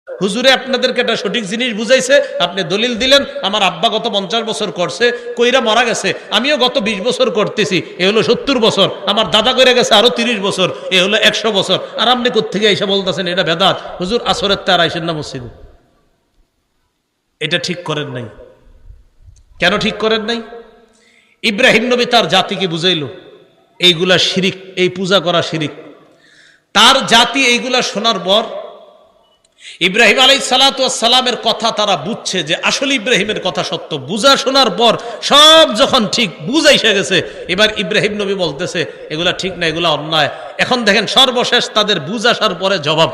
হুজুরে আপনাদেরকে একটা সঠিক জিনিস বুঝাইছে, আপনি দলিল দিলেন আমার আব্বা গত 50 বছর করছে, কইরা মারা গেছে, আমিও গত 20 বছর করতেছি, এ হলো 70 বছর, আমার দাদা কইরা গেছে আরো 30 বছর, এ হলো 100 বছর, আর আপনি কোত্থেকে এসে বলতেছেন এটা বেদাত? হুজুর আসরের তার আইসেন না মসজিদে। এটা ঠিক করেন নাই। কেন ঠিক করেন নাই? ইব্রাহিম নবী তার জাতিকে বুঝাইলো এইগুলা শিরিক, এই পূজা করা শিরিক। তার জাতি এইগুলা শোনার পর ইব্রাহিম আলাইহিস সালাতু ওয়াস সালামের কথা তারা বুঝছে যে আসলে ইব্রাহিমের কথা সত্য। বুঝা শোনার পর সব যখন ঠিক বুঝাইসে গেছে, এবার ইব্রাহিম নবী বলতেছে এগুলা ঠিক না, এগুলা অন্যায়। এখন দেখেন সর্বশেষ তাদের বুঝ আসার পরে জবাব,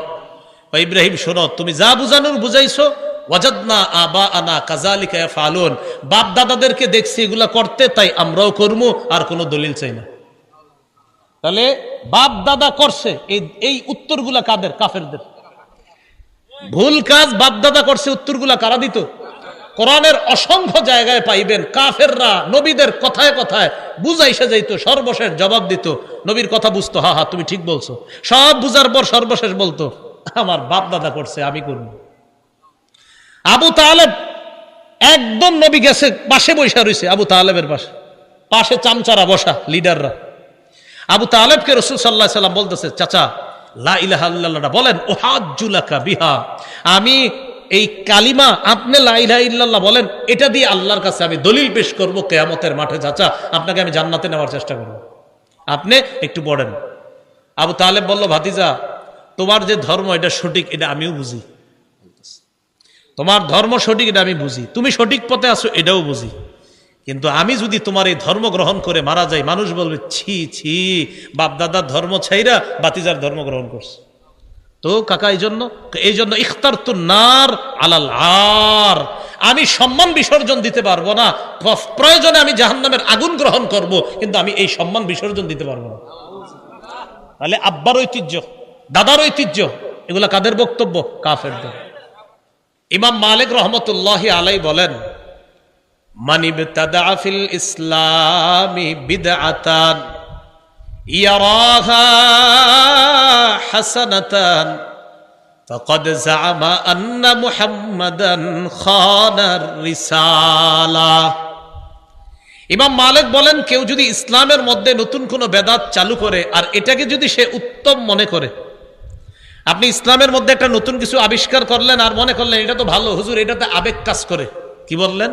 ইব্রাহিম শোনো, তুমি যা বুঝানোর বুঝাইছো, ওয়াজাদনা আবাআনা কাযালিকা ইয়াফআলুন, বাপ দাদাদেরকে দেখছি এগুলা করতে, তাই আমরাও করবো, আর কোনো দলিল চাই না। তাহলে বাপ দাদা করছে, এই উত্তরগুলা কাদের? কাফেরদের। ভুল কাজ বাপ দাদা করছে, উত্তরগুলা কারা দিত? কোরআনের অসংখ্য জায়গায় পাইবেন কাফেররা নবীদের কথায় কথায় বুঝাইসে যাইত, সর্বশেষ জবাব দিত। নবীর কথা বুঝতো, হা হা তুমি ঠিক বলছো, সব বুঝার পর সর্বশেষ বলতো আমার বাপ দাদা করছে, আমি করব। আবু তালেব একদম নবী গেছে, পাশে বসা রয়েছে, আবু তালেবের পাশে পাশে চামচারা বসা, লিডাররা। আবু তালেবকে রাসূল সাল্লাল্লাহু আলাইহি সাল্লাম বলতেছে, চাচা লা ইলাহা ইল্লাল্লাহ বলেন, উহাজ্জুলাকা বিহা, আমি এই কালিমা, আপনি লা ইলাহা ইল্লাল্লাহ বলেন, এটা দিয়ে আল্লাহর কাছে আমি দলিল পেশ করব কিয়ামতের মাঠে। চাচা আপনাকে আমি জান্নাতে নেওয়ার চেষ্টা করব, আপনি একটু পড়েন। আবু তালেব বলল, ভাতিজা তোমার যে ধর্ম এটা সঠিক, এটা আমিও বুঝি, তোমার ধর্ম সঠিক এটা আমি বুঝি, তুমি সঠিক পথে আছো এটাও বুঝি, কিন্তু আমি যদি তোমার এই ধর্ম গ্রহণ করে মারা যাই, মানুষ বলবে ছি ছি, বাপ দাদার ধর্ম ছাইরা বাতিজার ধর্ম গ্রহণ করছে। তো কাকা এই জন্য ইখতারতুন নার আলাল আর, আমি সম্মান বিসর্জন দিতে পারবো না, প্রয়োজনে আমি জাহান্নামের আগুন গ্রহণ করব, কিন্তু আমি এই সম্মান বিসর্জন দিতে পারবো না। তাহলে আব্বার ঐতিহ্য, দাদার ঐতিহ্য, এগুলা কাদের বক্তব্য? কাফেরদের। ইমাম মালিক রহমতুল্লাহি আলাই বলেন, মান ইবতাদা ফিল ইসলামি বিদআতান ইয়ারাহা হাসানাতান ফাকাদ জাআমা আন্না মুহাম্মাদান খানার রিসালা। ইমাম মালিক বলেন, কেউ যদি ইসলামের মধ্যে নতুন কোনো বেদাত চালু করে আর এটাকে যদি সে উত্তম মনে করে, আপনি ইসলামের মধ্যে একটা নতুন কিছু আবিষ্কার করলেন আর মনে করলেন এটা তো ভালো, হুজুর এটাতে আবেগ কাজ করে, কি বললেন?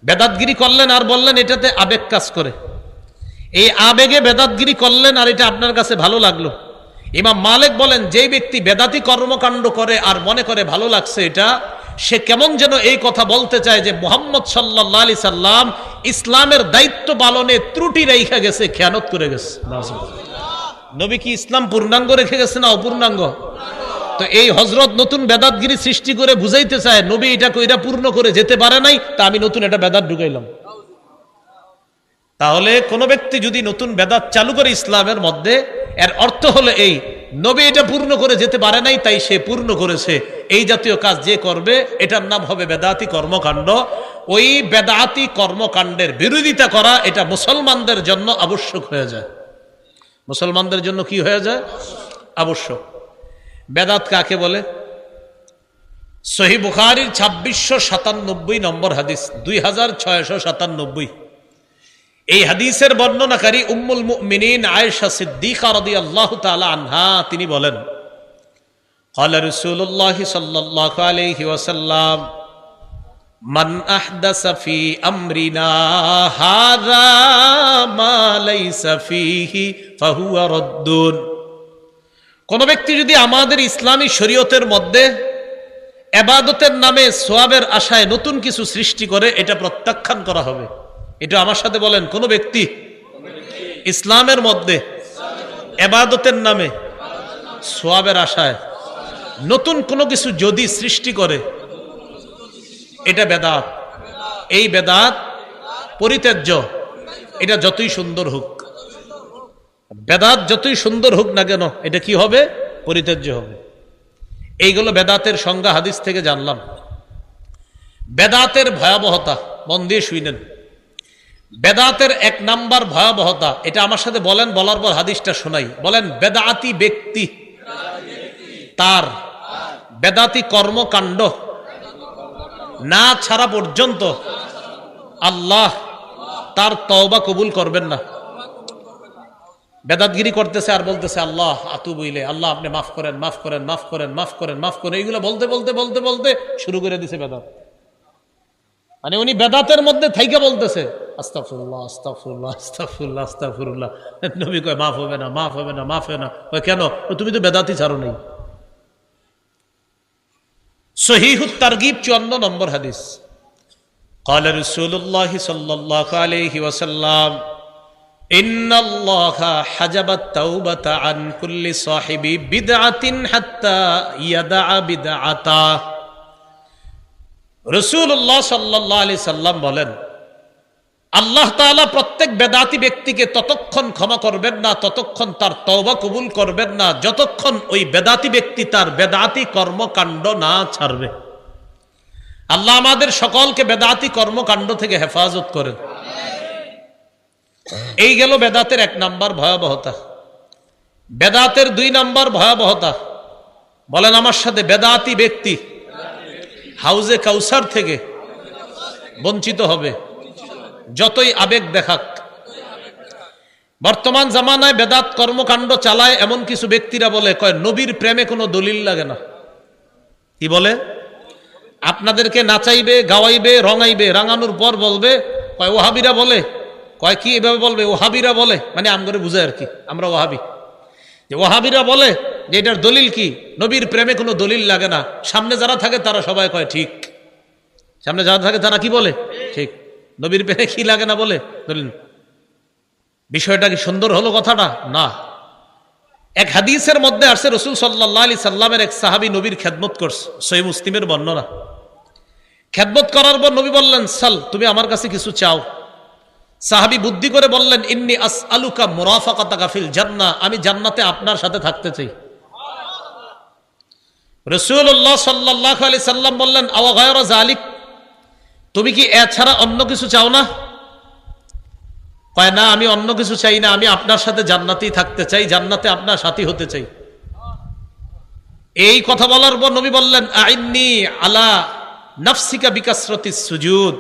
বেদাতগিরি করলেন আর বললেন এটাতে আবেগ কাজ করে, এই আবেগে বেদাতগিরি করলেন আর এটা আপনার কাছে ভালো লাগলো। ইমাম মালিক বলেন, যেই ব্যক্তি বেদাতি কর্মকাণ্ড করে আর মনে করে ভালো লাগছে এটা, সে কেমন যেন এই কথা বলতে চায় যে মুহাম্মদ সাল্লাল্লাহু আলাইহি সাল্লাম ইসলামের দায়িত্ব পালনে ত্রুটি রেখে গেছে, খেয়ানত করে গেছে। নবী কি ইসলাম পূর্ণাঙ্গ রেখে গেছে না অপূর্ণাঙ্গ? তো এই হযরত নতুন বেদাতগিরি সৃষ্টি করে বুঝাইতে চায় নবী এটা কইরা পূর্ণ করে যেতে পারে নাই, তা আমি নতুন এটা বেদাত ঢুকাইলাম। তাহলে কোন ব্যক্তি যদি নতুন বেদাত চালু করে ইসলামের মধ্যে, এর অর্থ হলো এই, নবী এটা পূর্ণ করে যেতে পারে নাই তাই সে পূর্ণ করেছে। এই জাতীয় কাজ যে করবে এটার নাম হবে বেদাতি কর্মকাণ্ড। ওই বেদাতি কর্মকাণ্ডের বিরোধিতা করা এটা মুসলমানদের জন্য আবশ্যক হয়ে যায়। মুসলমানদের জন্য কি হয়ে যায়? আবশ্যক। বেদাত কাকে বলে? সহিহ বুখারীর 2697 নম্বর হাদিস, 2697। এই হাদিসের বর্ণনাকারী উম্মুল মুমিনিন আয়েশা সিদ্দিকা রাদিয়াল্লাহু তাআলা আনহা, তিনি বলেন, ক্বালা রাসূলুল্লাহ সাল্লাল্লাহু আলাইহি ওয়াসাল্লাম, মান আহদাসা ফি আমরিনা হাযা মা লাইসা ফীহি ফাহুয়া রাদ্দুন। কোন ব্যক্তি যদি আমাদের ইসলামী শরীয়তের মধ্যে ইবাদতের নামে সওয়াবের আশায় নতুন কিছু সৃষ্টি করে, এটা প্রত্যাখ্যান করা হবে। এটা আমার সাথে বলেন, কোন ব্যক্তি ইসলামের মধ্যে ইবাদতের নামে সওয়াবের আশায় নতুন কোনো কিছু যদি সৃষ্টি করে, এটা বেদাত। এই বেদাত পরিত্যাজ্য, এটা যতই সুন্দর হোক, বেদাত যতই সুন্দর হোক না কেন, এটা কি হবে? পরিত্যাজ্য হবে। এইগুলো বেদাতের সংজ্ঞা হাদিস থেকে জানলাম। বেদাতের ভয়াবহতা মন দিয়ে শুনেন। বেদাতের 1 নাম্বার ভয়াবহতা, এটা আমার সাথে বলেন, বলার পর হাদিসটা শোনাই। বলেন, বেদাতি ব্যক্তি তার বেদাতি কর্মকাণ্ড না ছাড়া পর্যন্ত আল্লাহ তার তওবা কবুল করবেন না। বেদাতগিরি করতেছে আর বলতেছে আল্লাহ আতুবু ইলাই, আল্লাহ আপনি মাফ করেন, মাফ করেন, মাফ করেন, মাফ করেন, মাফ করেন, এইগুলো বলতে বলতে বলতে বলতে শুরু করে দিছে বেদাত। মানে উনি বেদাতের মধ্যে থাইকে বলতেছে আস্তাগফিরুল্লাহ, আস্তাগফিরুল্লাহ, আস্তাগফিরুল্লাহ, আস্তাগফিরুল্লাহ। নবী কয় মাফ হবে না, মাফ হবে না, মাফ হবে না। কেন? তুমি তো বেদাতি ছাড়ো নাই। সহিহুত তারগিব 54 নম্বর হাদিস। قال رسول الله صلى الله عليه وسلم إن الله حجب التوبة عن كل صاحب بدعة حتى يدع بدعته। রাসূলুল্লাহ সাল্লাল্লাহু আলাইহি সাল্লাম বলেন, আল্লাহ তাআলা প্রত্যেক বেদাতি ব্যক্তিকে ততক্ষণ ক্ষমা করবেন না, ততক্ষণ তার তওবা কবুল করবেন না, যতক্ষণ ওই বেদাতি ব্যক্তি তার বেদাতি কর্মকাণ্ড না ছাড়বে। আল্লাহ আমাদের সকলকে বেদাতি কর্মকাণ্ড থেকে হেফাজত করেন। এই গেল বেদাতের 1 নাম্বার ভয়াবহতা। বেদাতের 2 নাম্বার ভয়াবহতা, বলেন আমার সাথে, বেদাতি ব্যক্তি হাউজে কাউসার থেকে বঞ্চিত হবে যতই আবেগ দেখাক। বর্তমান জামানায় বেদাত কর্মকাণ্ড চালায় এমন কিছু ব্যক্তিরা বলে, কয় নবীর প্রেমে কোনো দলিল লাগে না। কি বলে? আপনাদেরকে নাচাইবে, গাওয়াইবে, রঙাইবে, রাঙানোর পর বলবে, কয় ওহাবিরা বলে। কয় কি এভাবে বলবে? ওহাবিরা বলে, মানে আমগরে বুঝায় আর কি, আমরা ওহাবি, যে ওহাবিরা বলে যে এটার দলিল কি? নবীর প্রেমে কোনো দলিল লাগে না। সামনে যারা থাকে তারা সবাই কয় ঠিক, সামনে যারা থাকে তারা কি বলে? ঠিক। নবীর প্রেমে কি লাগে না বলে দলিল। বিষয়টা কি সুন্দর হলো কথাটা? না। এক হাদিসের মধ্যে আসছে রাসূল সাল্লাল্লাহু আলাইহি সাল্লামের এক সাহাবী নবীর খেদমত করছে, সহিহ মুসলিমের বর্ণনা। খেদমত করার পর নবী বললেন, সাল, তুমি আমার কাছে কিছু চাও। সাহাবী বুদ্ধি করে বললেন, ইন্নী আসআলুকা মুরাফাকাতাকা ফিল জান্নাহ, আমি জান্নাতে আপনার সাথে থাকতে চাই। রাসূলুল্লাহ সাল্লাল্লাহু আলাইহি সাল্লাম বললেন, আওয়া গায়রা যালিক, তুমি কি এছাড়া অন্য কিছু চাও না? কয় না, আমি অন্য কিছু চাই না, আমি আপনার সাথে জান্নাতেই থাকতে চাই, জান্নাতে আপনার সাথী হতে চাই। এই কথা বলার পর নবী বললেন, আইন্নী আলা নাফসিকা বিকাসরাতিস সুজুদ,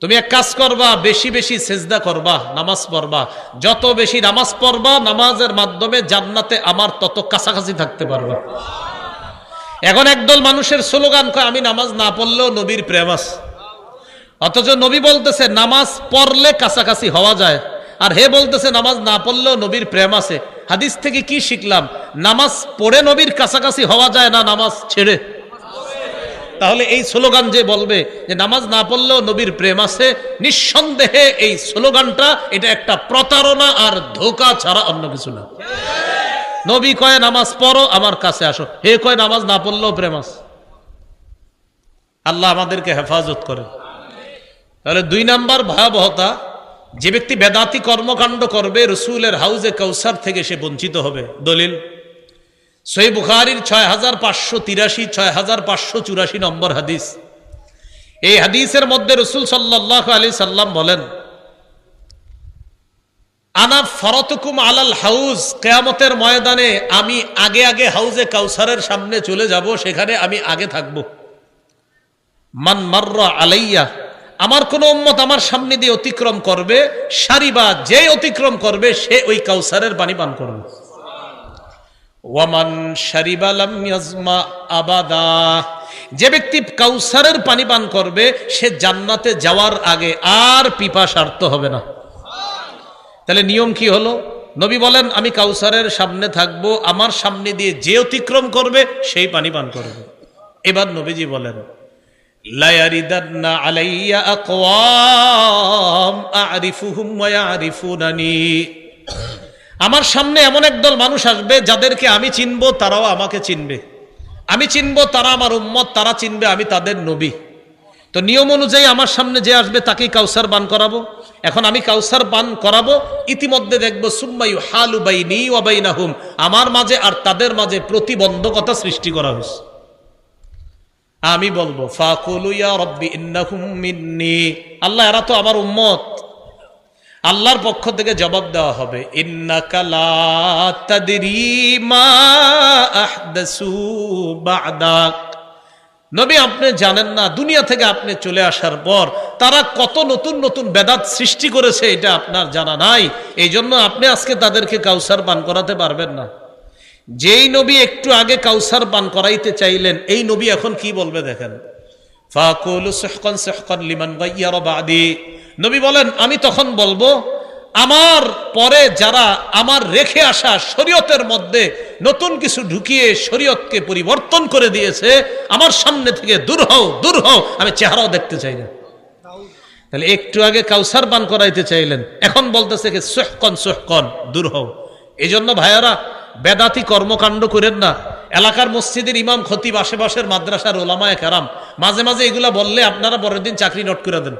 তুমি এক কাজ করবা, বেশি বেশি সেজদা করবা, নামাজ পড়বা। যত বেশি নামাজ পড়বা, নামাজের মাধ্যমে জান্নাতে আমার তত কাছাকাছি থাকতে পারবা। এখন একদল মানুষের স্লোগান, কয় আমি নামাজ না পড়লেও নবীর প্রেম আছে। অথচ নবী বলতেছে নামাজ পড়লে কাছাকাছি হওয়া যায়, আর হে বলতেছে নামাজ না পড়লেও নবীর প্রেম আছে। হাদিস থেকে কি শিখলাম? নামাজ পড়ে নবীর কাছাকাছি হওয়া যায় না, নামাজ ছেড়ে। তাহলে এই স্লোগান যে বলবে যে নামাজ না পড়লেও নবীর প্রেম আছে, নিঃসন্দেহে এই স্লোগানটা এটা একটা প্রতারণা আর ধোঁকা ছাড়া অন্য কিছু না। নবী কয় নামাজ পড়ো, আমার কাছে আসো, হে কয় নামাজ না পড়লেও প্রেম আছে। আল্লাহ আমাদেরকে হেফাজত করে। তাহলে 2 নাম্বার ভয়াবহতা, যে ব্যক্তি বেদাতি কর্মকাণ্ড করবে রাসূলের হাউজে কাউসার থেকে সে বঞ্চিত হবে। দলিল সহিহ বুখারীর 6583, 6584 নম্বর হাদিস। এই হাদিসের মধ্যে রাসূল সাল্লাল্লাহু আলাইহি সাল্লাম বলেন, আনা ফারাতুকুম আলাল হাউজ, কিয়ামতের ময়দানে আমি আগে আগে হাউজে কাউসারের সামনে চলে যাব, সেখানে আমি আগে থাকব। মান মাররা আলাইয়া, আমার কোন উম্মত আমার সামনে দিয়ে অতিক্রম করবে, সারিবা, যে অতিক্রম করবে সে ওই কাউসারের পানি পান করবে। ওয়ামান শারিবা লাম ইয়াজমা আবাদা, যে ব্যক্তি কাউসারের পানি পান করবে সে জান্নাতে যাওয়ার আগে আর পিপাসার্ত হবে না। তাহলে নিয়ম কি হলো? নবী বলেন আমি কাউসারের সামনে থাকবো, আমার সামনে দিয়ে যে অতিক্রম করবে সেই পানি পান করবে। এবার নবীজি বলেন, লা ইয়ারিদান্না আলাইয়া আকওয়াম আ'রিফুহুম ওয়া ইয়া'রিফুনানি, আমার সামনে এমন একদল মানুষ আসবে যাদেরকে আমি চিনবো, তারাও আমাকে চিনবে, আমি চিনবো, তারা আমার উম্মত, তারা চিনবে আমি তাদের নবী। তো নিয়ম অনুযায়ী আমার সামনে যে আসবে তাকেই কাউসার পান করাবো। এখন আমি কাউসার পান করাবো, ইতিমধ্যে দেখবো সুম্মা ইউহালু বাইনি ওয়া বাইনাহুম, আমার মাঝে আর তাদের মাঝে প্রতিবন্ধকতা সৃষ্টি করা হয়েছে। আমি বলবো ফাকুলু ইয়া রাব্বি ইন্নাহুম মিন্নি, আল্লাহ এরা তো আমার উম্মত, আল্লাহর পক্ষ থেকে জবাব দেওয়া হবে, ইন্নাকা লা তাদরি মা আহদাসু বা'দাক। নবী, আপনি জানেন না দুনিয়া থেকে আপনি চলে আসার পর তারা কত নতুন নতুন বেদাত সৃষ্টি করেছে, এটা আপনার জানা নাই। এই জন্য আপনি আজকে তাদেরকে কাউসার পান করাতে পারবেন না। যেই নবী একটু আগে কাউসার পান করাইতে চাইলেন, এই নবী এখন কি বলবে দেখেন, ফাকুলু সুহকান সুহকান লিমান গায়্যারা বাদি। নবী বলেন, আমি তখন বলবো, আমার পরে যারা আমার রেখে আসা শরীয়তের মধ্যে নতুন কিছু ঢুকিয়ে শরীয়তকে পরিবর্তন করে দিয়েছে, আমার সামনে থেকে দূর হও, দূর হও, আমি চেহারাও দেখতে চাই না। তাহলে একটু আগে কাউসার পান করাইতে চাইলেন, এখন বলতেছে কি সুহকান সুহকান, দূর হও। এই জন্য ভাইয়ারা, বেদাতি কর্মকাণ্ড করেন না। এলাকার মসজিদের ইমাম খতিব, আশেপাশের মাদ্রাসার ওলামায়ে কেরাম মাঝে মাঝে এগুলা বললে আপনারা পরের দিন চাকরি নোট করে দেন।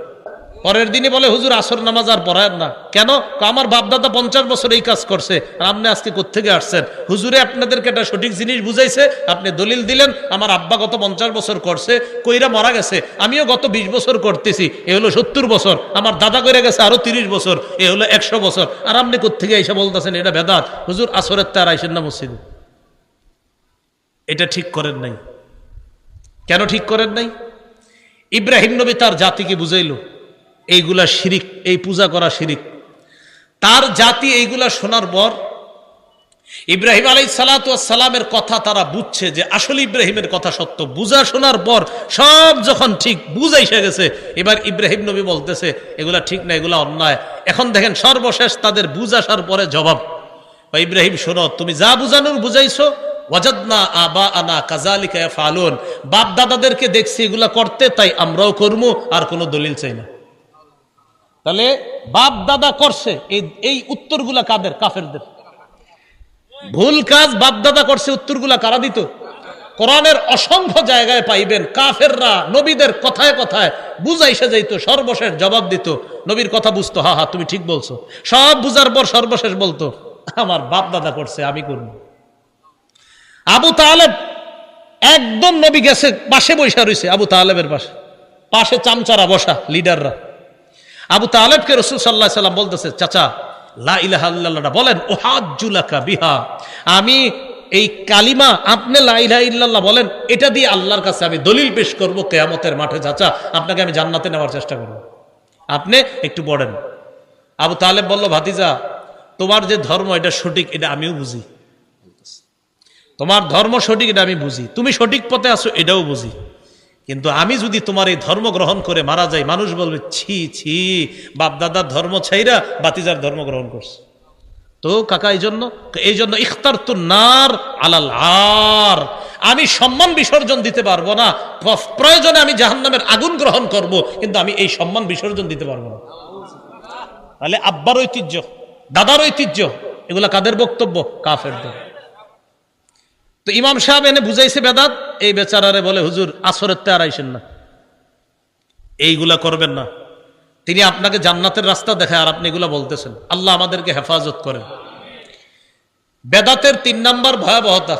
পরের দিনই বলে, হুজুর আসর নামাজ আর পড়ায়েন না কেন? আমার বাপদাদা 50 বছর এই কাজ করছে, আর আপনি আজকে কোত্থেকে আসছেন? হুজুরে আপনাদেরকে একটা সঠিক জিনিস বুঝাইছে, আপনি দলিল দিলেন, আমার আব্বা গত 50 বছর করছে, কইরা মারা গেছে, আমিও গত 20 বছর করতেছি, এ হলো 70 বছর, আমার দাদা করে গেছে আরো 30 বছর, এ হলো 100 বছর, আর আপনি কোত্থেকে এসে বলতেছেন এটা বেদাত? হুজুর আসরের তার আইসেন না মসজিদে। এটা ঠিক করেন নাই। কেন ঠিক করেন নাই? ইব্রাহিম নবী তার জাতিকে বুঝাইলো এইগুলা শিরিক, এই পূজা করা শিরিক। তার জাতি এইগুলা শোনার পর ইব্রাহিম আলাইহিস সালাতু ওয়াস সালামের কথা তারা বুঝছে যে আসলে ইব্রাহিমের কথা সত্য। বুঝা শোনার পর সব যখন ঠিক বুঝাইসে গেছে, এবার ইব্রাহিম নবী বলতেছে এগুলা ঠিক না, এগুলা অন্যায়। এখন দেখেন সর্বশেষ তাদের বুঝ আসার পরে জবাব, ইব্রাহিম শোনো, তুমি যা বুঝানোর বুঝাইছো, ওয়াজাদনা আবাআনা কাযালিকা ইয়াফআলুন, বাপ দাদাদেরকে দেখছি এগুলা করতে, তাই আমরাও করবো, আর কোনো দলিল চাই না। তাহলে বাপ দাদা করছে, এই উত্তরগুলা কাদের? কাফেরদের। ভুল কাজ বাপ দাদা করছে, উত্তরগুলা কারা দিত? কোরআনের অসংখ্য জায়গায় পাইবেন কাফেররা নবীদের কথায় কথায় বুঝাইসে যাইত, সর্বশেষ জবাব দিত। নবীর কথা বুঝতো, হা হা তুমি ঠিক বলছো, সব বুঝার পর সর্বশেষ বলতো আমার বাপ দাদা করছে, আমি করব। আবু তালেব একদম নবী গেছে, পাশে বৈশা রয়েছে, আবু তালেবের পাশে পাশে চামচারা বসা, লিডাররা। আবু তালেবকে রাসূল সাল্লাল্লাহু আলাইহি সাল্লাম বলতেছে, চাচা লা ইলাহা ইল্লাল্লাহ বলেন, উহাজ্জুলাকা বিহা, আমি এই কালিমা, আপনি লা ইলাহা ইল্লাল্লাহ বলেন, এটা দিয়ে আল্লাহর কাছে আমি দলিল পেশ করব কিয়ামতের মাঠে। চাচা আপনাকে আমি জান্নাতে নেওয়ার চেষ্টা করব, আপনি একটু পড়েন। আবু তালেব বলল, ভাতিজা তোমার যে ধর্ম এটা সঠিক, এটা আমিও বুঝি, তোমার ধর্ম সঠিক এটা আমি বুঝি, তুমি সঠিক পথে আছো এটাও বুঝি, কিন্তু আমি যদি তোমার এই ধর্ম গ্রহণ করে মারা যাই, মানুষ বলবে ছি ছি, বাপ দাদার ধর্ম ছাইরা বাতিজার ধর্ম গ্রহণ করছে। তো কাকা এই জন্য ইখতারতু নার আলাল আর, আমি সম্মান বিসর্জন দিতে পারবো না, প্রয়োজনে আমি জাহান্নামের আগুন গ্রহণ করব, কিন্তু আমি এই সম্মান বিসর্জন দিতে পারবো না। তাহলে আব্বার ঐতিহ্য, দাদার ঐতিহ্য, এগুলা কাদের বক্তব্য? কাফেরদের। তো ইমাম সাহেব এনে বুঝাইছে বেদাত, এই বেচারারে বলে, হুজুর আসরের তে আর আইসেন না, এইগুলা করবেন না, তিনি আপনাকে জান্নাতের রাস্তা দেখায়, আর আপনি এগুলা বলতেছেন। আল্লাহ আমাদেরকে হেফাজত করেন। বেদাতের 3 নাম্বার ভয়াবহতা,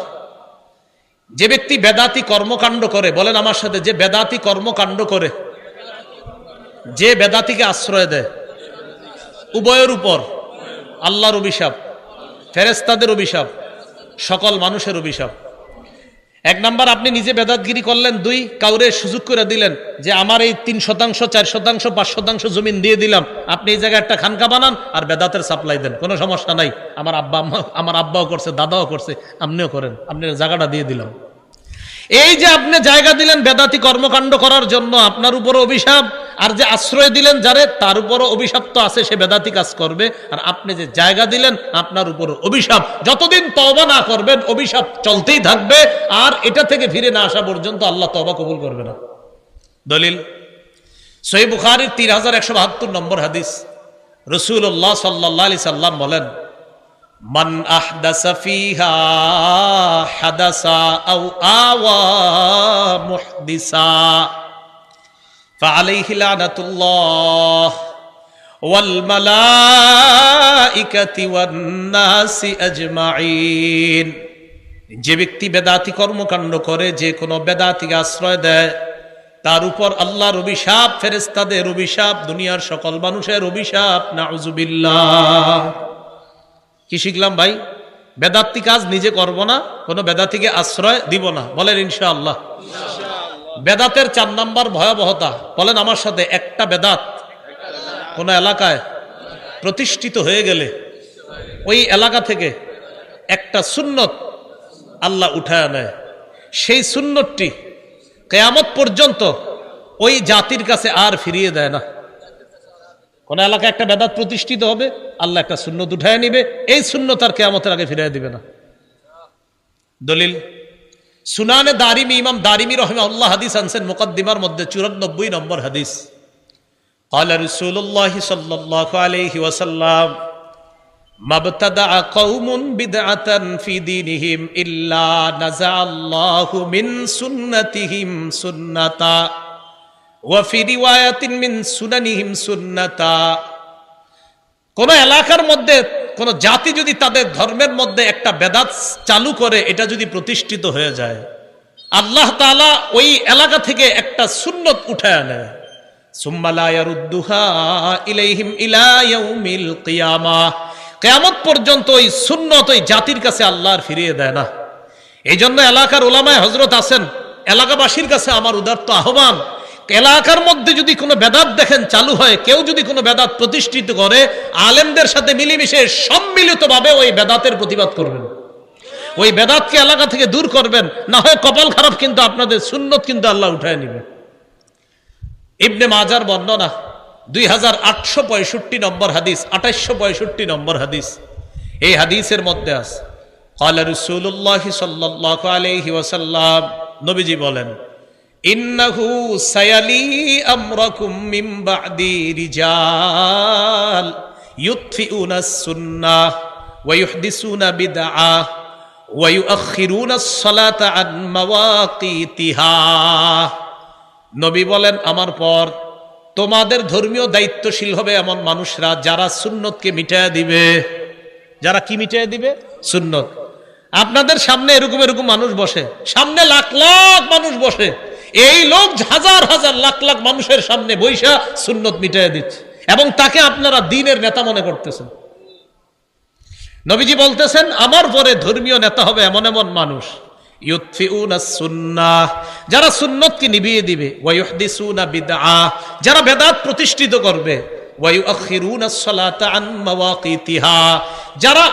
যে ব্যক্তি বেদাতি কর্মকাণ্ড করে, বলেন আমার সাথে, যে বেদাতি কর্মকাণ্ড করে, যে বেদাতিকে আশ্রয় দেয়, উভয়ের উপর আল্লাহর অভিশাপ, ফেরেশতাদের অভিশাপ, সকল মানুষের অভিশাপ। 1 নাম্বার, আপনি নিজে বেদাতগিরি করলেন। 2, কাউরে সুযোগ করে দিলেন যে আমার এই 3%, 4%, 5% জমিন দিয়ে দিলাম, আপনি এই জায়গায় একটা খানকা বানান আর বেদাতের সাপ্লাই দেন, কোনো সমস্যা নাই, আমার আব্বাও করছে, দাদাও করছে, আপনিও করেন, আপনি জায়গাটা দিয়ে দিলাম। এই যে আপনি জায়গা দিলেন বেদাতি কর্মকাণ্ড করার জন্য, আপনার উপরও অভিশাপ, আর যে আশ্রয় দিলেন যারে, তার উপরও অভিশাপ তো আছে, সে বেদাতি কাজ করবে। আর আপনি যে জায়গা দিলেন, আপনার উপরও অভিশাপ, যতদিন তওবা না করবেন অভিশাপ চলতেই থাকবে, আর এটা থেকে ফিরে না আসা পর্যন্ত আল্লাহ তওবা কবুল করবে না। দলিল সহিহ বুখারীর 3172 নম্বর হাদিস, রাসূলুল্লাহ সাল্লাল্লাহু আলাইহি সাল্লাম বলেন, মান আহদাসা ফিহা হাদাসা আও আওয়া মুহদিসা ফাআলাইহি লানাতুল্লাহ ওয়াল মালাইকাতি ওয়ান নাসি আজমাইন। যে ব্যক্তি বেদাতি কর্মকাণ্ড করে, যে কোনো বেদাতিকে আশ্রয় দেয়, তার উপর আল্লাহর অভিশাপ, ফেরেশতাদের অভিশাপ, দুনিয়ার সকল মানুষের অভিশাপ, নাউজুবিল্লাহ। কি শিখলাম ভাই? বেদাতি কাজ নিজে করব না, কোনো বেদাতিকে আশ্রয় দিব না, বলেন ইনশাআল্লাহ। বেদাতের 4 নাম্বার ভয়াবহতা, বলেন আমার সাথে, একটা বেদাত কোন এলাকায় প্রতিষ্ঠিত হয়ে গেলে ওই এলাকা থেকে একটা সুন্নত আল্লাহ উঠায় নেয়। সেই সুন্নতটি কিয়ামত পর্যন্ত ওই জাতির কাছে আর ফিরিয়ে দেয় না। কোন এলাকায় একটা বেদাত প্রতিষ্ঠিত হবে, আল্লাহ একটা সুন্নত উঠায় নিবে, এই সুন্নত আর কিয়ামতের আগে ফিরিয়ে দিবে না। দলিল সুনানে দারিমি, ইমাম দারিমি রাহিমাহুল্লাহ হাদিস আনছেন মুকদ্দিমার মধ্যে 94 নম্বর হাদিস। قال رسول الله صلى الله عليه وسلم ما ابتدع قوم بدعة في دينهم إلا نزع الله من سنتهم سنة وفي رواية من سننهم سنة। কোন এলাকার মধ্যে কোন জাতি যদি তাদের ধর্মের মধ্যে একটা বেদাত চালু করে, এটা যদি প্রতিষ্ঠিত হয়ে যায়, আল্লাহ তাআলা ওই এলাকা থেকে একটা সুন্নত উঠায় নেয়। সুম্মা লা ইয়ারুদ্দুহা ইলাইহিম ইলা ইয়াউমিল কিয়ামাহ, কিয়ামত পর্যন্ত ওই সুন্নত ওই জাতির কাছে আল্লাহ আর ফিরিয়ে দেয় না। এই জন্য এলাকার উলামায়ে হযরত আছেন, এলাকাবাসীর কাছে আমার উদাত্ত আহ্বান, এলাকার মধ্যে যদি কোনো বেদাত দেখেন চালু হয়, কেউ যদি কোনো বেদাত প্রতিষ্ঠিত করে, আলেমদের সাথে মিলেমিশে সম্মিলিতভাবে ওই বেদাতের প্রতিবাদ করবেন, ওই বেদাতকে এলাকা থেকে দূর করবেন। না হয় কপাল খারাপ, কিন্তু আপনাদের সুন্নত কিন্তু আল্লাহ উঠায় নেবে। ইবনে মাজার বর্ণনা 2865 নম্বর হাদিস, 2865 নম্বর হাদিস। এই হাদিসের মধ্যে আছে ক্বালা রাসূলুল্লাহ সাল্লাল্লাহু আলাইহি ওয়াসাল্লাম, নবীজি বলেন, ইন্নাহু সায়ালি আমরাকুম মিন বা'দি রিজাল ইউতফিউনা সুন্নাহ ওয়া ইউহদিসুনা বিদআহ ওয়া ইউআখিরুনা আস-সালাতা আন মাওয়াকিতিহা। নবী বলেন, আমার পর তোমাদের ধর্মীয় দায়িত্বশীল হবে এমন মানুষরা যারা সুন্নতকে মিটায়া দিবে। যারা কি মিটায়া দিবে? সুন্নত। আপনাদের সামনে এরকম এরকম মানুষ বসে, সামনে লাখ লাখ মানুষ বসে, এই লোক হাজার হাজার লাখ লাখ মানুষের সামনে বৈশা সুন্নত মিটায়া দিচ্ছে, এবং তাকে আপনারা দ্বীনের নেতা মনে করতেছেন। নবীজি বলতেছেন, আমার পরে ধর্মীয় নেতা হবে এমন এমন মানুষ, ইউতফিউনা সুন্নাহ, যারা সুন্নতকে নিভিয়ে দিবে, ওয়া ইউহদিসুনা বিদআহ, যারা বেদাত প্রতিষ্ঠিত করবে, ওয়া ইউআখিরুনা আস-সালাতা আন মাওয়াকিতিহা, যারা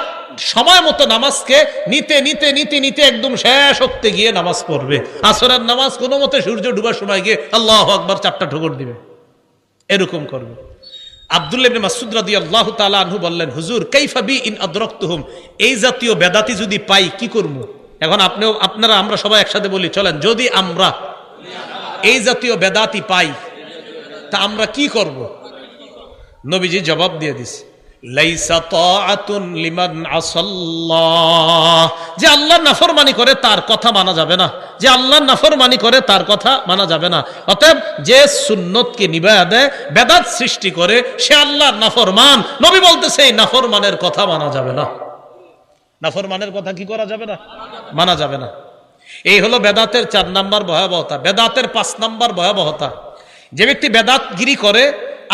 সময় মতো নামাজকে নিতে নিতে নিতে নিতে একদম শেষ হতে গিয়ে নামাজ পড়বে। আসরের নামাজ কোনো মতে সূর্য ডুবার সময় গিয়ে আল্লাহু আকবার 4টা ঠোকর দিবে, এরকম করবে। আব্দুল্লাহ ইবনে মাসউদ রাদিয়াল্লাহু তাআলা আনহু বললেন, হুজুর কাইফা বি ইন আদরাকতুহুম, এই জাতীয় বেদাতি যদি পাই কি করব? এখন আপনারা আমরা সবাই একসাথে বলি, চলেন, যদি আমরা এই জাতীয় বেদাতি পাই তা আমরা কি করব? নবীজি জবাব দিয়ে দিছে, লাইসা তাআতুন লিমান আসাল্লাহ, যে আল্লাহর নাফরমানি করে তার কথা মানা যাবে না, যে আল্লাহর নাফরমানি করে তার কথা মানা যাবে না। অতএব যে সুন্নতকে নিভায়া দেয়, বেদাত সৃষ্টি করে, সে আল্লাহর নাফরমান। নবী বলতেছে এই নাফরমানের কথা মানা যাবে না। নাফরমানের কথা কি করা যাবে না? মানা যাবে না। এই হলো বেদাতের 4 নাম্বার ভয়াবহতা। বেদাতের 5 নাম্বার ভয়াবহতা, যে ব্যক্তি বেদাতগিরি করে,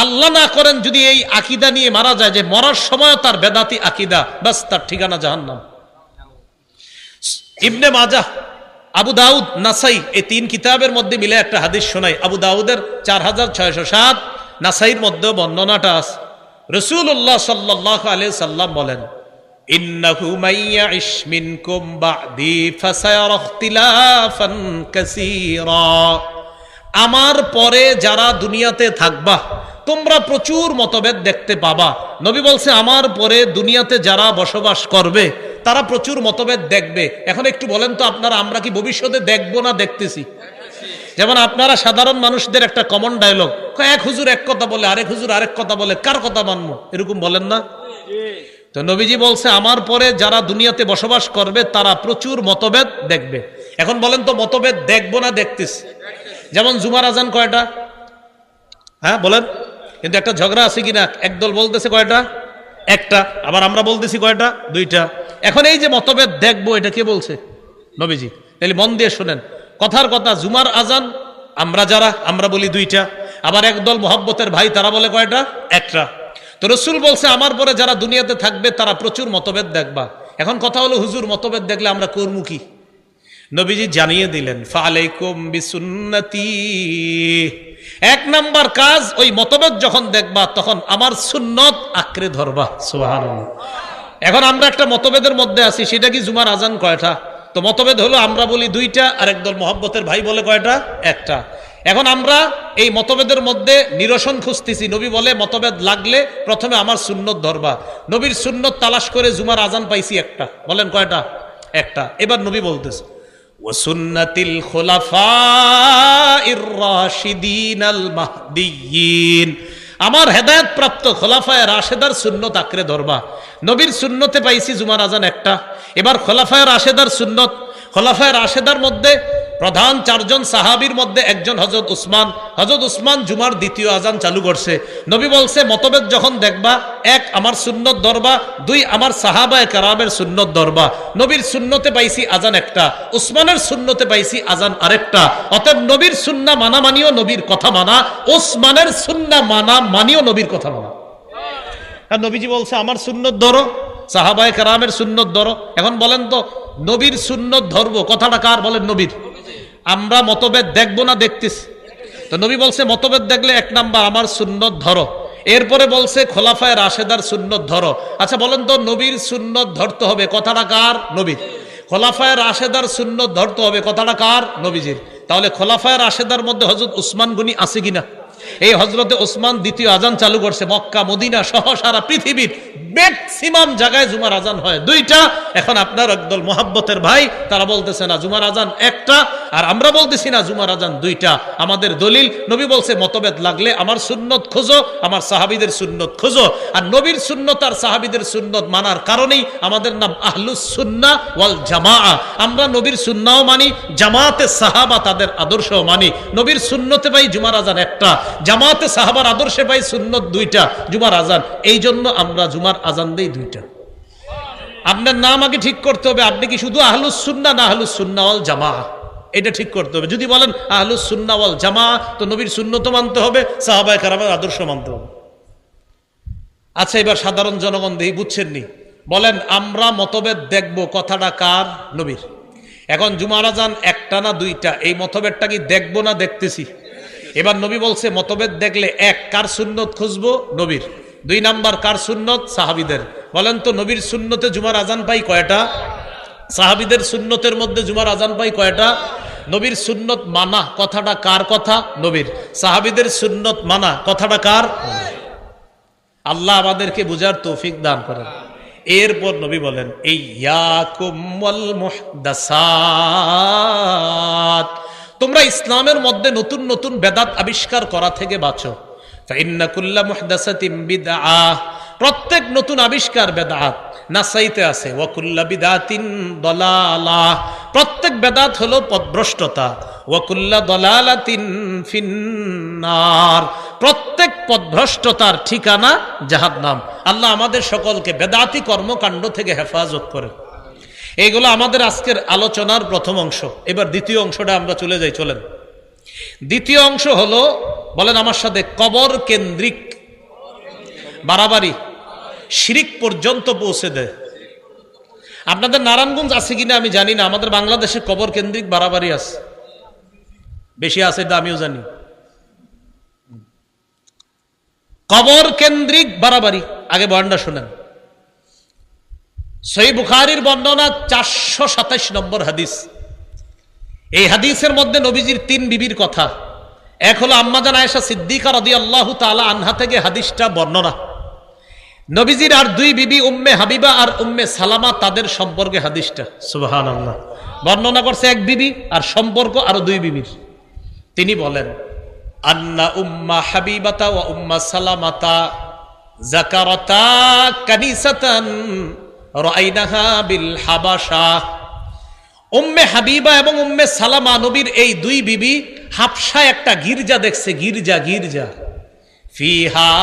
আল্লাহ না করেন যদি এই আকীদা নিয়ে মারা যায় যে মরার সময় তার বেদাতি আকীদা, বাস তার ঠিকানা জাহান্নাম। ইবনে মাজাহ, আবু দাউদ, নাসাই, এই 3 কিতাবের মধ্যে মিলে একটা হাদিস শোনাই। আবু দাউদের 4607, নাসাইর মধ্যে বর্ণনাটা আছে। রাসূলুল্লাহ সাল্লাল্লাহু আলাইহি সাল্লাম বলেন, ইন্নাহু মাইয়াইশ মিনকুম বা'দি ফাসায়ারা ইখতিলাফান কাসীরা, আমার পরে যারা দুনিয়াতে থাকবা তোমরা প্রচুর মতভেদ দেখতে পাবা। নবী বলছে আমার পরে দুনিয়াতে যারা বসবাস করবে তারা প্রচুর মতভেদ দেখবে। এখন একটু বলেন তো আপনারা, আমরা কি ভবিষ্যতে দেখবো না দেখতেছি? যেমন আপনারা সাধারণ মানুষদের একটা কমন ডায়লগ, এক হুজুর এক কথা বলে, আরেক হুজুর আরেক কথা বলে, কার কথা মানবো, এরকম বলেন না? তো নবীজি বলছে আমার পরে যারা দুনিয়াতে বসবাস করবে তারা প্রচুর মতভেদ দেখবে। এখন বলেন তো মতভেদ দেখবো না দেখতেছি? যেমন জুমার আজান কয়টা? হ্যাঁ বলেন, কিন্তু একটা ঝগড়া আছে কিনা? একদল বলতেছে কয়টা? একটা, আবার আমরা বলতেছি কয়টা? 2টা। এখন এই যে মতভেদ দেখবো, এটা কে বলছে? নবীজি। তাহলে মন দিয়ে শুনেন, কথার কথা, জুমার আজান আমরা বলি দুইটা, আবার একদল মোহাব্বতের ভাই তারা বলে কয়টা? একটা। তো রসুল বলছে আমার পরে যারা দুনিয়াতে থাকবে তারা প্রচুর মতভেদ দেখবা। এখন কথা হলো হুজুর মতভেদ দেখলে আমরা করবো কি? নবীজি জানিয়ে দিলেন ফালাইকুম বিসুন্নতি, এক নাম্বার কাজ ওই মতভেদ যখন দেখবা তখন আমার সুন্নত আঁকড়ে ধরবা। সুবহানাল্লাহ। এখন আমরা একটা মতভেদের মধ্যে আছি, সেটা কি জুমার আজান কয়টা? তো মতভেদ হলো আমরা বলি দুইটা, আর একদল মোহাব্বতের ভাই বলে কয়টা? একটা। এখন আমরা এই মতভেদের মধ্যে নিরসন খুঁজতেছি। নবী বলে মতভেদ লাগলে প্রথমে আমার সুন্নত ধরবা। নবীর সুন্নত তালাশ করে জুমার আজান পাইছি একটা। বলেন কয়টা? একটা। এবার নবী বলতেছে ওয়াসুন্নাতিল খুলাফাইর রাশিদিনাল মাহদিয়িন, আমার হেদায়েত প্রাপ্ত খোলাফায়ে রাশেদার সুন্নত আঁকড়ে ধরবা। নবীর সুন্নতে পাইছি জুমার আজান একটা। এবার খোলাফায়ে রাশেদার সুন্নত, খোলাফায়ে রাশেদার মধ্যে প্রধান চারজন সাহাবীর মধ্যে একজন হযরত উসমান। হযরত উসমান জুমার দ্বিতীয় আজান চালু করছে। নবী বলছে মতভেদ যখন দেখবা, এক আমার সুন্নত ধরবা, দুই আমার সাহাবায়ে কেরামের সুন্নত ধরবা। নবীর সুন্নতে পাইছি আজান একটা, উসমানের সুন্নতে পাইছি আজান আরেকটা। অতএব নবীর সুন্নাহ মানা মানিও নবীর কথা মানা, উসমানের সুন্নাহ মানা মানিও নবীর কথা মানা। আর নবীজি বলছে আমার সুন্নত ধরো, সাহাবায়ে কেরামের সুন্নত ধরো। এখন বলেন তো নবীর সুন্নত ধরবো কথাটা কার? বলেন নবীর। আমরা মতভেদ দেখবো না দেখতেছি? তো নবী বলছে মতভেদ দেখলে এক নাম্বার আমার সুন্নত ধরো, এরপরে বলছে খোলাফায়ে রাশেদার সুন্নত ধরো। আচ্ছা বলেন তো নবীর সুন্নত ধরতে হবে কথাটা কার? নবীর। খোলাফায়ে রাশেদার সুন্নত ধরতে হবে কথাটা কার? নবীজির। তাহলে খোলাফায়ে রাশেদার মধ্যে হযরত উসমান গনি আছে কিনা? এই হযরতে ওসমান দ্বিতীয় আজান চালু করছে। মক্কা মদিনা সহ সারা পৃথিবীর ম্যাক্সিমাম জায়গায় জুমার আজান হয় দুইটা। এখন আপনার একদল মোহাব্বতের ভাই তারা বলতেছে না জুমার আজান একটা, আর আমরা বলতেছি না জুমার আজান দুইটা। আমাদের দলিল নবী বলছে মতভেদ লাগলে আমার সুন্নত খোঁজো, আমার সাহাবীদের সুন্নত খোঁজো। আর নবীর সুন্নত আর সাহাবীদের সুন্নত মানার কারণেই আমাদের নাম আহলুস সুন্নাহ ওয়াল জামাআহ। আমরা নবীর সুন্নাহও মানি, জামাতে সাহাবা তাদের আদর্শও মানি। নবীর সুন্নতে পাই জুমার আজান একটা, জামাতে সাহাবার আদর্শে পাই সুন্নত দুইটা, জুমার আজান। এই জন্য আমরা জুমার আজান দেই দুইটা। আপনার নাম আগে ঠিক করতে হবে, আপনি কি শুধু আহলুস সুন্নাহ না আহলুস সুন্নাহ ওয়াল জামাআহ, এটা ঠিক করতে হবে। যদি বলেন আহলুস সুন্নাহ ওয়াল জামাআহ, তো নবীর সুন্নত মানতে হবে, সাহাবায়ে কেরামের আদর্শ মানতে হবে। আচ্ছা এবার সাধারণ জনগণ দেখি বুঝছেন নি? বলেন আমরা মতভেদ দেখব কথাটা কার? নবীর। এখন জুমার আজান একটা না দুইটা, এই মতভেদটা কি দেখবো না দেখতেছি? এবার নবী বলছে মতভেদ দেখলে এক কার সুন্নত খুঁজবো? নবীর। দুই নাম্বার কার সুন্নত? সাহাবীদের। বলেন তো নবীর সুন্নতে জুমার আজান পাই কয়টা? সাহাবীদের সুন্নতের মধ্যে জুমার আজান পাই কয়টা? নবীর সুন্নত মানা কথাটা কার কথা? নবীর। সাহাবীদের সুন্নত মানা কথাটা কার? আল্লাহ আমাদেরকে বুঝার তৌফিক দান করেন। এরপর নবী বলেন ইয়াকুম ওয়াল মুহদাসাত, তোমরা ইসলামের মধ্যে নতুন নতুন বেদাত আবিষ্কার করা থেকে বাঁচো। ফাইন্না কুল্লা মুহদাসাতিন বিদআহ, প্রত্যেক নতুন আবিষ্কার বেদাত। নাসাইতে আছে ওয়া কুল্লা বিদআতিন দালালাহ, প্রত্যেক বেদাত হলো পথভ্রষ্টতা। ওয়া কুল্লা দালালাতিন ফিন্নার, প্রত্যেক পথভ্রষ্টতার ঠিকানা জাহান্নাম। আল্লাহ আমাদের সকলকে বেদাতি কর্মকাণ্ড থেকে হেফাজত করেন। এইগুলো আমাদের আজকের আলোচনার প্রথম অংশ। এবার দ্বিতীয় অংশটা আমরা চলে যাই, চলেন। দ্বিতীয় অংশ হলো, বলেন আমার সাথে, কবর কেন্দ্রিক বাড়াবাড়ি, শিরিক পর্যন্ত পৌঁছে দেয়। আপনাদের নারায়ণগঞ্জ আছে কিনা আমি জানি না, আমাদের বাংলাদেশে কবর কেন্দ্রিক বাড়াবাড়ি আছে, বেশি আছে এটা আমিও জানি। কবর কেন্দ্রিক বাড়াবাড়ি, আগে বয়ানটা শুনেন। সহিহ বুখারীর বর্ণনা 427 নম্বর হাদিস। এই হাদিসের মধ্যে নবীজির 3 বিবির কথা। এক হলো আম্মাজান আয়েশা সিদ্দিকা রাদিয়াল্লাহু তাআলা আনহা থেকে হাদিসটা বর্ণনা। নবীজির আর 2 বিবি উম্মে হাবিবা আর উম্মে সালামা, তাদের সম্পর্কে হাদিসটা। সুবহানাল্লাহ। বর্ণনা করছে এক বিবি আর সম্পর্ক আরো 2 বিবির। তিনি বলেন আন্না উম্মা হাবিবাতা ওয়া উম্মা সালামাতা যাকারাতা কানিসাতান রাআইনাহা বিল হাবাশা। উম্মে হাবিবা এবং উম্মে সালামা নবীর এই 2 বিবি হাবশায় একটা গির্জা দেখছে, গির্জা ফিহা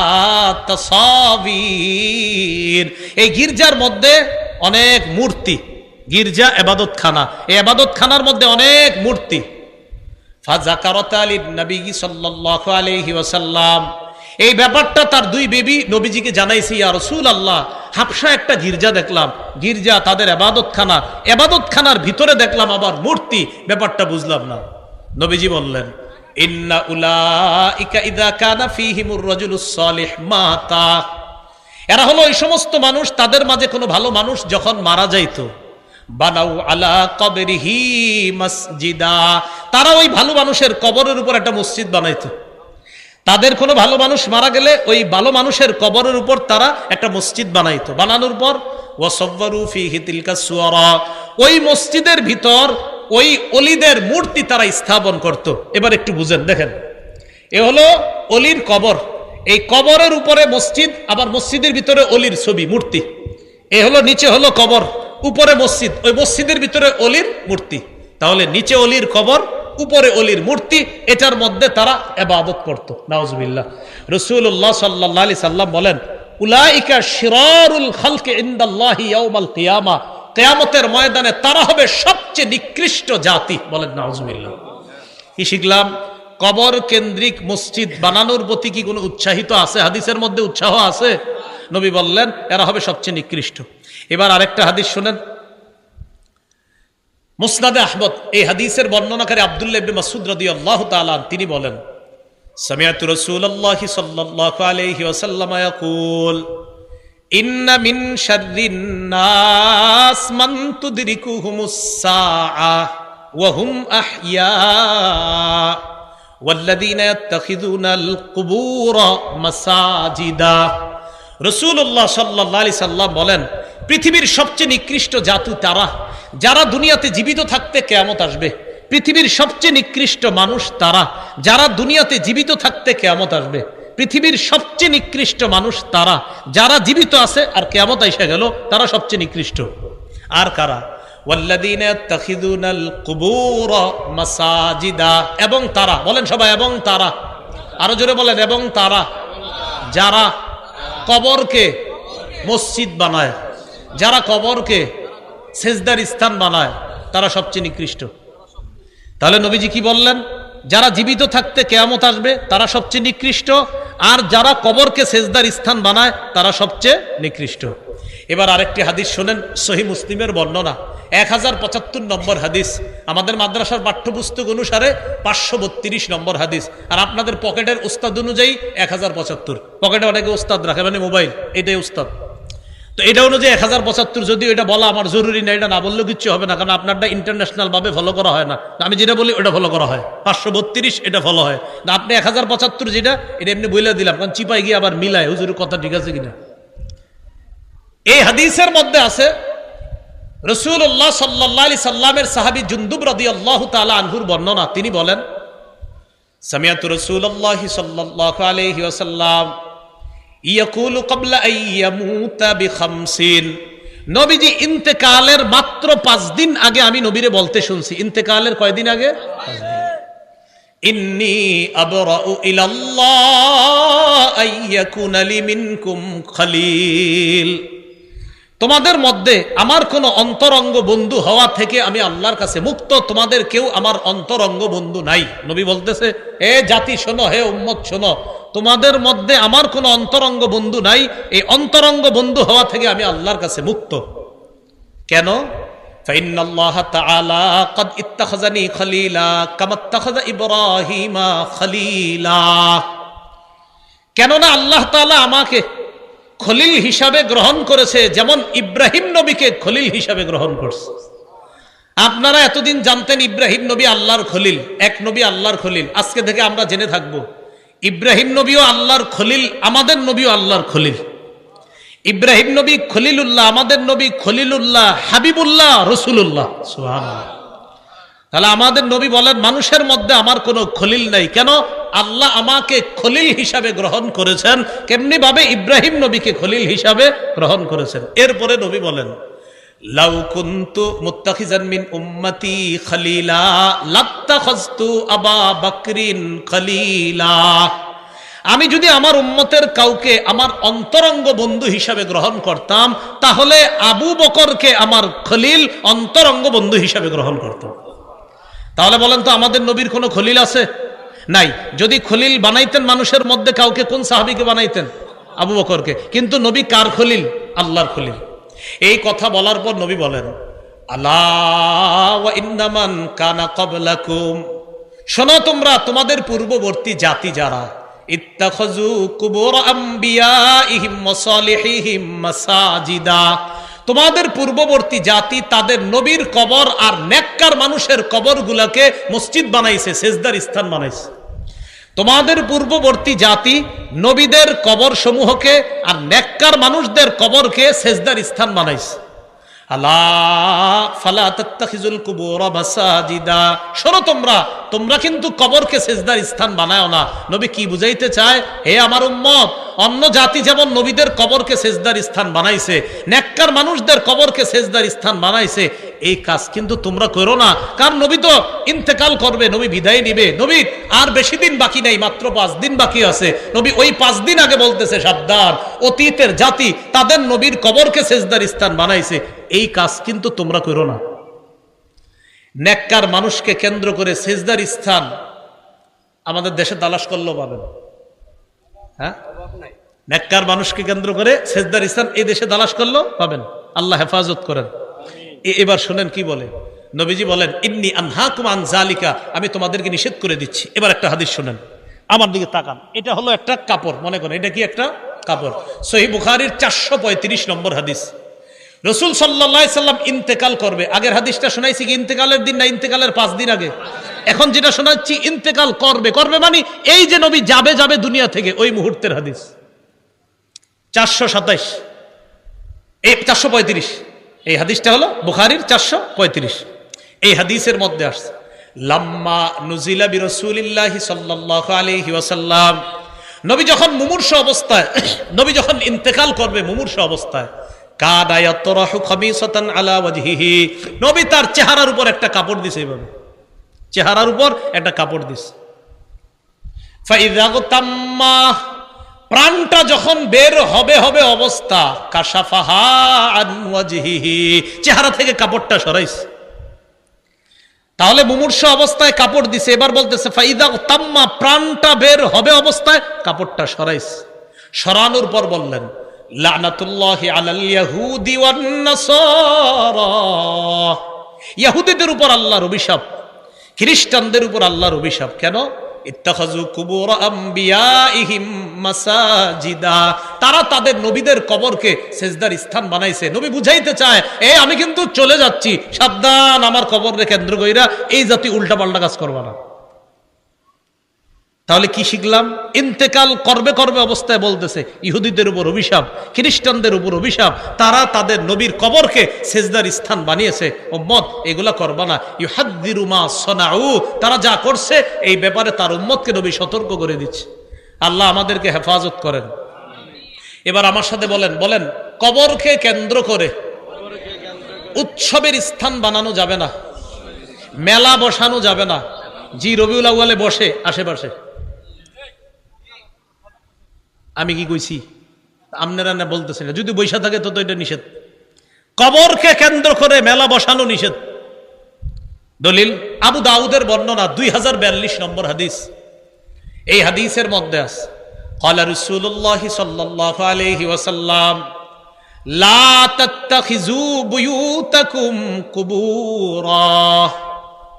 তাসাবির, এই গির্জার মধ্যে অনেক মূর্তি। গির্জা ইবাদতখানা, এই ইবাদতখানার মধ্যে অনেক মূর্তি। ফাযাকারাতা লিন-নবী সাল্লাল্লাহু আলাইহি ওয়াসাল্লাম, এই ব্যাপারটা তার দুই বেবি নবীজিকে জানাইছে, ইয়া রাসূলুল্লাহ, হাবশা একটা গির্জা দেখলাম, গির্জা তাদের ইবাদতখানা, ইবাদতখানার ভিতরে দেখলাম আবার মূর্তি, ব্যাপারটা বুঝলাম না। নবীজি বললেন, ইন্না উলাইকা ইযা কানা ফীহিমুর রাজুলুস সালিহ মাতা, এরা হলো ওই সমস্ত মানুষ, তাদের মাঝে কোনো ভালো মানুষ যখন মারা যাইতো, বানাউ আলা কবরিহি মসজিদা, তারা ওই ভালো মানুষের কবরের উপর একটা মসজিদ বানাইতো। তাদের কোনো ভালো মানুষ মারা গেলে ওই ভালো মানুষের কবরের উপর তারা একটা মসজিদ বানাইতো। বানানোর পর ওয়াসাওয়ারু ফীহি তিলকা সুওয়ারা, ওই মসজিদের ভিতর ওই অলিদের মূর্তি তারা স্থাপন করত। এবার একটু বুঝেন, দেখেন, এ হলো অলির কবর, এই কবরের উপরে মসজিদ, আবার মসজিদের ভিতরে অলির ছবি মূর্তি। এ হলো নিচে হলো কবর, উপরে মসজিদ, ওই মসজিদের ভিতরে অলির মূর্তি। তাহলে নিচে অলির কবর, উপরে অলির মূর্তি, এটার মধ্যে তারা ইবাদত করত। নাউজুবিল্লাহ। রাসূলুল্লাহ সাল্লাল্লাহু আলাইহি সাল্লাম বলেন, উলাইকা শিরারুল খালকি ইনদাল্লাহি ইয়াউমাল কিয়ামা, কিয়ামতের ময়দানে তারা হবে সবচেয়ে নিকৃষ্ট জাতি। বলেন নাউজুবিল্লাহ। কি শিখলাম? কবর কেন্দ্রিক মসজিদ বানানোর প্রতি কি কোনো উৎসাহিত আছে? হাদিসের মধ্যে উৎসাহ আছে? নবী বললেন এরা হবে সবচেয়ে নিকৃষ্ট। এবার আরেকটা হাদিস শুনেন, মুসনাদে আহমদ, এই হাদিসের বর্ণনাকারী আব্দুল্লাহ ইবনে মাসউদ রাদিয়াল্লাহু তাআলা তিনি বলেন, সামিআতু রাসূলুল্লাহি সাল্লাল্লাহু আলাইহি ওয়াসাল্লাম ইয়াকুল, ইন্না মিন শাররিন নাস মান তুদরিকুহুমুস সাআ ওয়া হুম আহইয়া ওয়াল্লাযীনা ইয়াত্তাখিযুনাল কুবুরা মাসাজিদা। রাসূলুল্লাহ সাল্লাল্লাহু আলাইহি সাল্লাম বলেন, পৃথিবীর সবচেয়ে নিকৃষ্ট জাতি তারা যারা দুনিয়াতে জীবিত থাকতে কিয়ামত আসবে। পৃথিবীর সবচেয়ে নিকৃষ্ট মানুষ তারা যারা দুনিয়াতে জীবিত থাকতে কিয়ামত আসবে। পৃথিবীর সবচেয়ে নিকৃষ্ট মানুষ তারা যারা জীবিত আছে আর কিয়ামত এসে গেল, তারা সবচেয়ে নিকৃষ্ট। আর কারা? ওয়াল্লাযীনা ইয়াত্তাখিযুনাল কুবুরা মাসাজিদা, এবং তারা, বলেন সবাই, এবং তারা, আরো জোরে বলেন, এবং তারা যারা কবরকে মসজিদ বানায়, যারা কবরকে সেজদার স্থান বানায়, তারা সবচেয়ে নিকৃষ্ট। তাহলে নবীজি কি বললেন? যারা জীবিত থাকতে কিয়ামত আসবে তারা সবচেয়ে নিকৃষ্ট, আর যারা কবরকে সেজদার স্থান বানায় তারা সবচেয়ে নিকৃষ্ট। এবার আরেকটি হাদিস শোনেন, সহিহ মুসলিমের বর্ণনা, 1075 নম্বর হাদিস, আমাদের মাদ্রাসার পাঠ্যপুস্তক অনুসারে 532 নম্বর হাদিস, আর আপনাদের পকেটের উস্তাদ অনুযায়ী 1075। পকেটে অনেকে উস্তাদ রাখে, মানে মোবাইল, এটাই উস্তাদ। তো এটা অনুযায়ী 1075, যদিও এটা বলা আমার জরুরি না, এটা না বললেও কিচ্ছু হবে না, কারণ আপনারটা ইন্টারন্যাশনাল ভাবে ফলো করা হয় না। আমি যেটা বলি ওটা ফলো করা হয়, 532 এটা ফলো হয় না। আপনি 1075 যেটা, এটা এমনি বলে দিলাম, কারণ চিপাই গিয়ে আবার মিলায় হুজুরের কথা ঠিক আছে কিনা। এই হাদিসের মধ্যে আছে রাসূলুল্লাহ সাল্লাল্লাহু আলাইহি সাল্লামের সাহাবী জুনদুব রাদিয়াল্লাহু তাআলা আনহুর বর্ণনা, তিনি বলেন, সামিআতু রাসূলুল্লাহি সাল্লাল্লাহু আলাইহি ওয়াসাল্লাম ইয়াকুলু ক্বাবলা আন ইয়ামুতা বিখামসিন, নবীজি ইন্তেকালের মাত্র 5 দিন আগে আমি নবীরে বলতে শুনছি। ইন্তেকালের কয়দিন আগে? 5 দিন। ইন্নী আবরাউ ইলাল্লাহ আইয়াকুনা লি মিনকুম খলিল, তোমাদের মধ্যে আমার কোনো অন্তরঙ্গ বন্ধু হওয়া থেকে আমি আল্লাহর কাছে মুক্ত, তোমাদের কেউ আমার অন্তরঙ্গ বন্ধু নাই। নবী বলতেছে, হে জাতি শোনো, হে উম্মত শোনো, তোমাদের মধ্যে আমার কোনো অন্তরঙ্গ বন্ধু নাই, এই অন্তরঙ্গ বন্ধু হওয়া থেকে আমি আল্লাহর কাছে মুক্ত। কেন? ফাইন্নাল্লাহ তাআলা ক্বাদ ইত্তাখাযানি খলিলা কামা ইত্তাখাযা ইব্রাহিমা খলিলা, কেননা আল্লাহ তাআলা আমাকে খলিল হিসাবে গ্রহণ করেছে, যেমন ইব্রাহিম নবীকে খলিল হিসাবে গ্রহণ করছে। আপনারা এতদিন জানতেন ইব্রাহিম নবী আল্লাহর খলিল, এক নবী আল্লাহর খলিল। আজকে থেকে আমরা জেনে থাকবো ইব্রাহিম নবীও আল্লাহর খলিল, আমাদের নবীও আল্লাহর খলিল। ইব্রাহিম নবী খলিলুল্লাহ, আমাদের নবী খলিলুল্লাহ, হাবিবুল্লাহ, রসুলুল্লাহ। সুবহানাল্লাহ। তাহলে আমাদের নবী বলেন, মানুষের মধ্যে আমার কোনো খলিল নাই। কেন? আল্লাহ আমাকে খলিল হিসাবে গ্রহণ করেছেন, কেমনি ভাবে ইব্রাহিম নবীকে খলিল হিসাবে গ্রহণ করেছেন। এরপরে নবী বলেন, লাউ কুনতু মুত্তাখিজান মিন উম্মতি খলিলা লাত্তাখাযতু আবা বকরিন খলিলা, আমি যদি আমার উম্মতের কাউকে আমার অন্তরঙ্গ বন্ধু হিসাবে গ্রহণ করতাম, তাহলে আবু বকরকে আমার খলিল অন্তরঙ্গ বন্ধু হিসাবে গ্রহণ করতাম। তাহলে বলেন তো আমাদের নবীর কোনো খলিল আছে? নাই। যদি খলিল বানাইতেন মানুষের মধ্যে কাউকে, কোন সাহাবীকে বানাইতেন? আবু বকরকে। কিন্তু নবী কার খলিল? আল্লাহর খলিল। এই কথা বলার পর নবী বলেন, আলা ওয়া ইন্নামান কানা ক্বাবলাকুম, শোনো তোমরা, তোমাদের পূর্ববর্তী জাতি যারা, ইত্তাখাযু কুবুর আমবিয়াইহিম ওয়া সালিহিহিম মাসাজিদা, তোমাদের পূর্ববর্তী জাতি তাদের নবীর কবর আর নেককার মানুষের কবরগুলোকে মসজিদ বানাইছে, সেজদার স্থান বানাইছে। তোমাদের পূর্ববর্তী জাতি নবীদের কবর সমূহকে আর নেককার মানুষদের কবরকে সেজদার স্থান বানাইছে। আলা ফালা তাত্তাখিজুল কুবুর মাসাজিদা, শোনো তোমরা কিন্তু কবরকে সেজদার স্থান বানায়ও না। নবী কি বুঝাইতে চায়? হে আমার উম্মত, অন্য জাতি যেমন নবীদের কবরকে সেজদার স্থান বানাইছে, নেককার মানুষদের কবরকে সেজদার স্থান বানাইছে, এই কাজ কিন্তু তোমরা করো না। কারণ নবী তো ইন্তেকাল করবে, নবী বিদায় নিবে, নবীর আর বেশি দিন বাকি নাই, মাত্র 5 দিন বাকি আছে। নবী ওই 5 দিন আগে বলতেছে, সাবধান, অতীতের জাতি তাদের নবীর কবরকে সেজদার স্থান বানাইছে, এই কাজ কিন্তু তোমরা করো না। নেককার মানুষকে কেন্দ্র করে সেজদার স্থান আমাদের দেশে তালাশ করলেও পাবেন। হ্যাঁ, নেককার মানুষকে কেন্দ্র করে সেজদার স্থান এই দেশে তালাশ করলেও পাবেন। আল্লাহ হেফাজত করেন। এবার শুনেন কি বলে নবীজি, বলেন ইন্নী আনহাকুম আন যালিকা, আমি তোমাদেরকে নিষেধ করে দিচ্ছি। এবার একটা হাদিস শুনেন, আমার দিকে তাকান। এটা হলো একটা কাপড়, মনে করেন এটা কি একটা কাপড়। সহিহ বুখারীর 435 নম্বর হাদিস। রাসূল সাল্লাল্লাহু আলাইহি সাল্লাম ইন্তেকাল করবে। আগের হাদিসটা শোনাইছি কি ইন্তেকালের দিন না ইন্তেকালের 5 দিন আগে? এখন যেটা শোনাচ্ছি ইন্তেকাল করবে মানে এই যে নবী যাবে দুনিয়া থেকে, ওই মুহূর্তের হাদিস। 427 এই 435 এই হাদিসটা হলো বুখারীর 435। এই হাদিসের মধ্যে আসছে, লাম্মা নুজিলা বিরাসূলিল্লাহি সাল্লাল্লাহু আলাইহি ওয়াসাল্লাম, নবী যখন মুমূর্ষ অবস্থায়, নবী যখন ইন্তেকাল করবে মুমূর্ষ অবস্থায়, কাদা ইয়াতরাহু খামিসাতান আলা ওয়াজহিহি, নবী তার চেহারার উপর একটা কাপড় দিছে, এইভাবে চেহারার উপর একটা কাপড় দিছে। ফাইযা তাম্মা, প্রাণটা যখন বের হবে অবস্থা, কাশাফাহা আন ওয়াজহিহি, চেহারা থেকে কাপড়টা সরাইছে। তাহলে মুমূর্ষ অবস্থায় কাপড় দিছে, এবার বলতেছে ফাইদা তাম্মা, প্রাণটা বের হবে অবস্থায় কাপড়টা সরাইছে। সরানোর পর বললেন, লানাতুল্লাহি আলাল ইয়াহুদি ওয়ান নাসারা, ইহুদিদের উপর আল্লাহর অভিশাপ, খ্রিস্টানদের উপর আল্লাহর অভিশাপ। কেন? ইত্তাখাযু কুবুর আমবিয়াইহিম মাসাজিদা, তারা তাদের নবীদের কবরকে সেজদার স্থান বানাইছে। নবী বুঝাইতে চায়, আমি কিন্তু চলে যাচ্ছি, সাবধান, আমার কবরকে কেন্দ্র কইরা এই জাতি উল্টাপাল্টা কাজ করবে না। তাহলে কি শিখলাম? ইন্তেকাল করবে অবস্থায় বলতেছে ইহুদিদের উপর অভিশাপ, খ্রিস্টানদের উপর অভিশাপ, তারা তাদের নবীর কবরকে সেজদার স্থান বানিয়েছে। উম্মত এগুলা করবা না। ইউহাদ্দিরু মা সনাউ, তারা যা করছে এই ব্যাপারে তার উম্মতকে নবী সতর্ক করে দিচ্ছে। আল্লাহ আমাদেরকে হেফাজত করেন। এবার আমার সাথে বলেন কবরকে কেন্দ্র করে উৎসবের স্থান বানানো যাবে না, মেলা বসানো যাবে না। জি, রবিউল আউয়ালে বসে আশেপাশে, আমি কি কইছি? আপনারা না বলতেছেন, যদি বৈশা থাকে তো এটা নিষেধ। কবরকে কেন্দ্র করে মেলা বসানো নিষেধ। দলিল আবু দাউদের বর্ণনা 2042 নম্বর হাদিস। এই হাদিসের মধ্যে আছে, ক্বালা রাসূলুল্লাহ সাল্লাল্লাহু আলাইহি ওয়াসাল্লাম, লা তাত্তাখিযু বুয়ুতাকুম কুবুরা,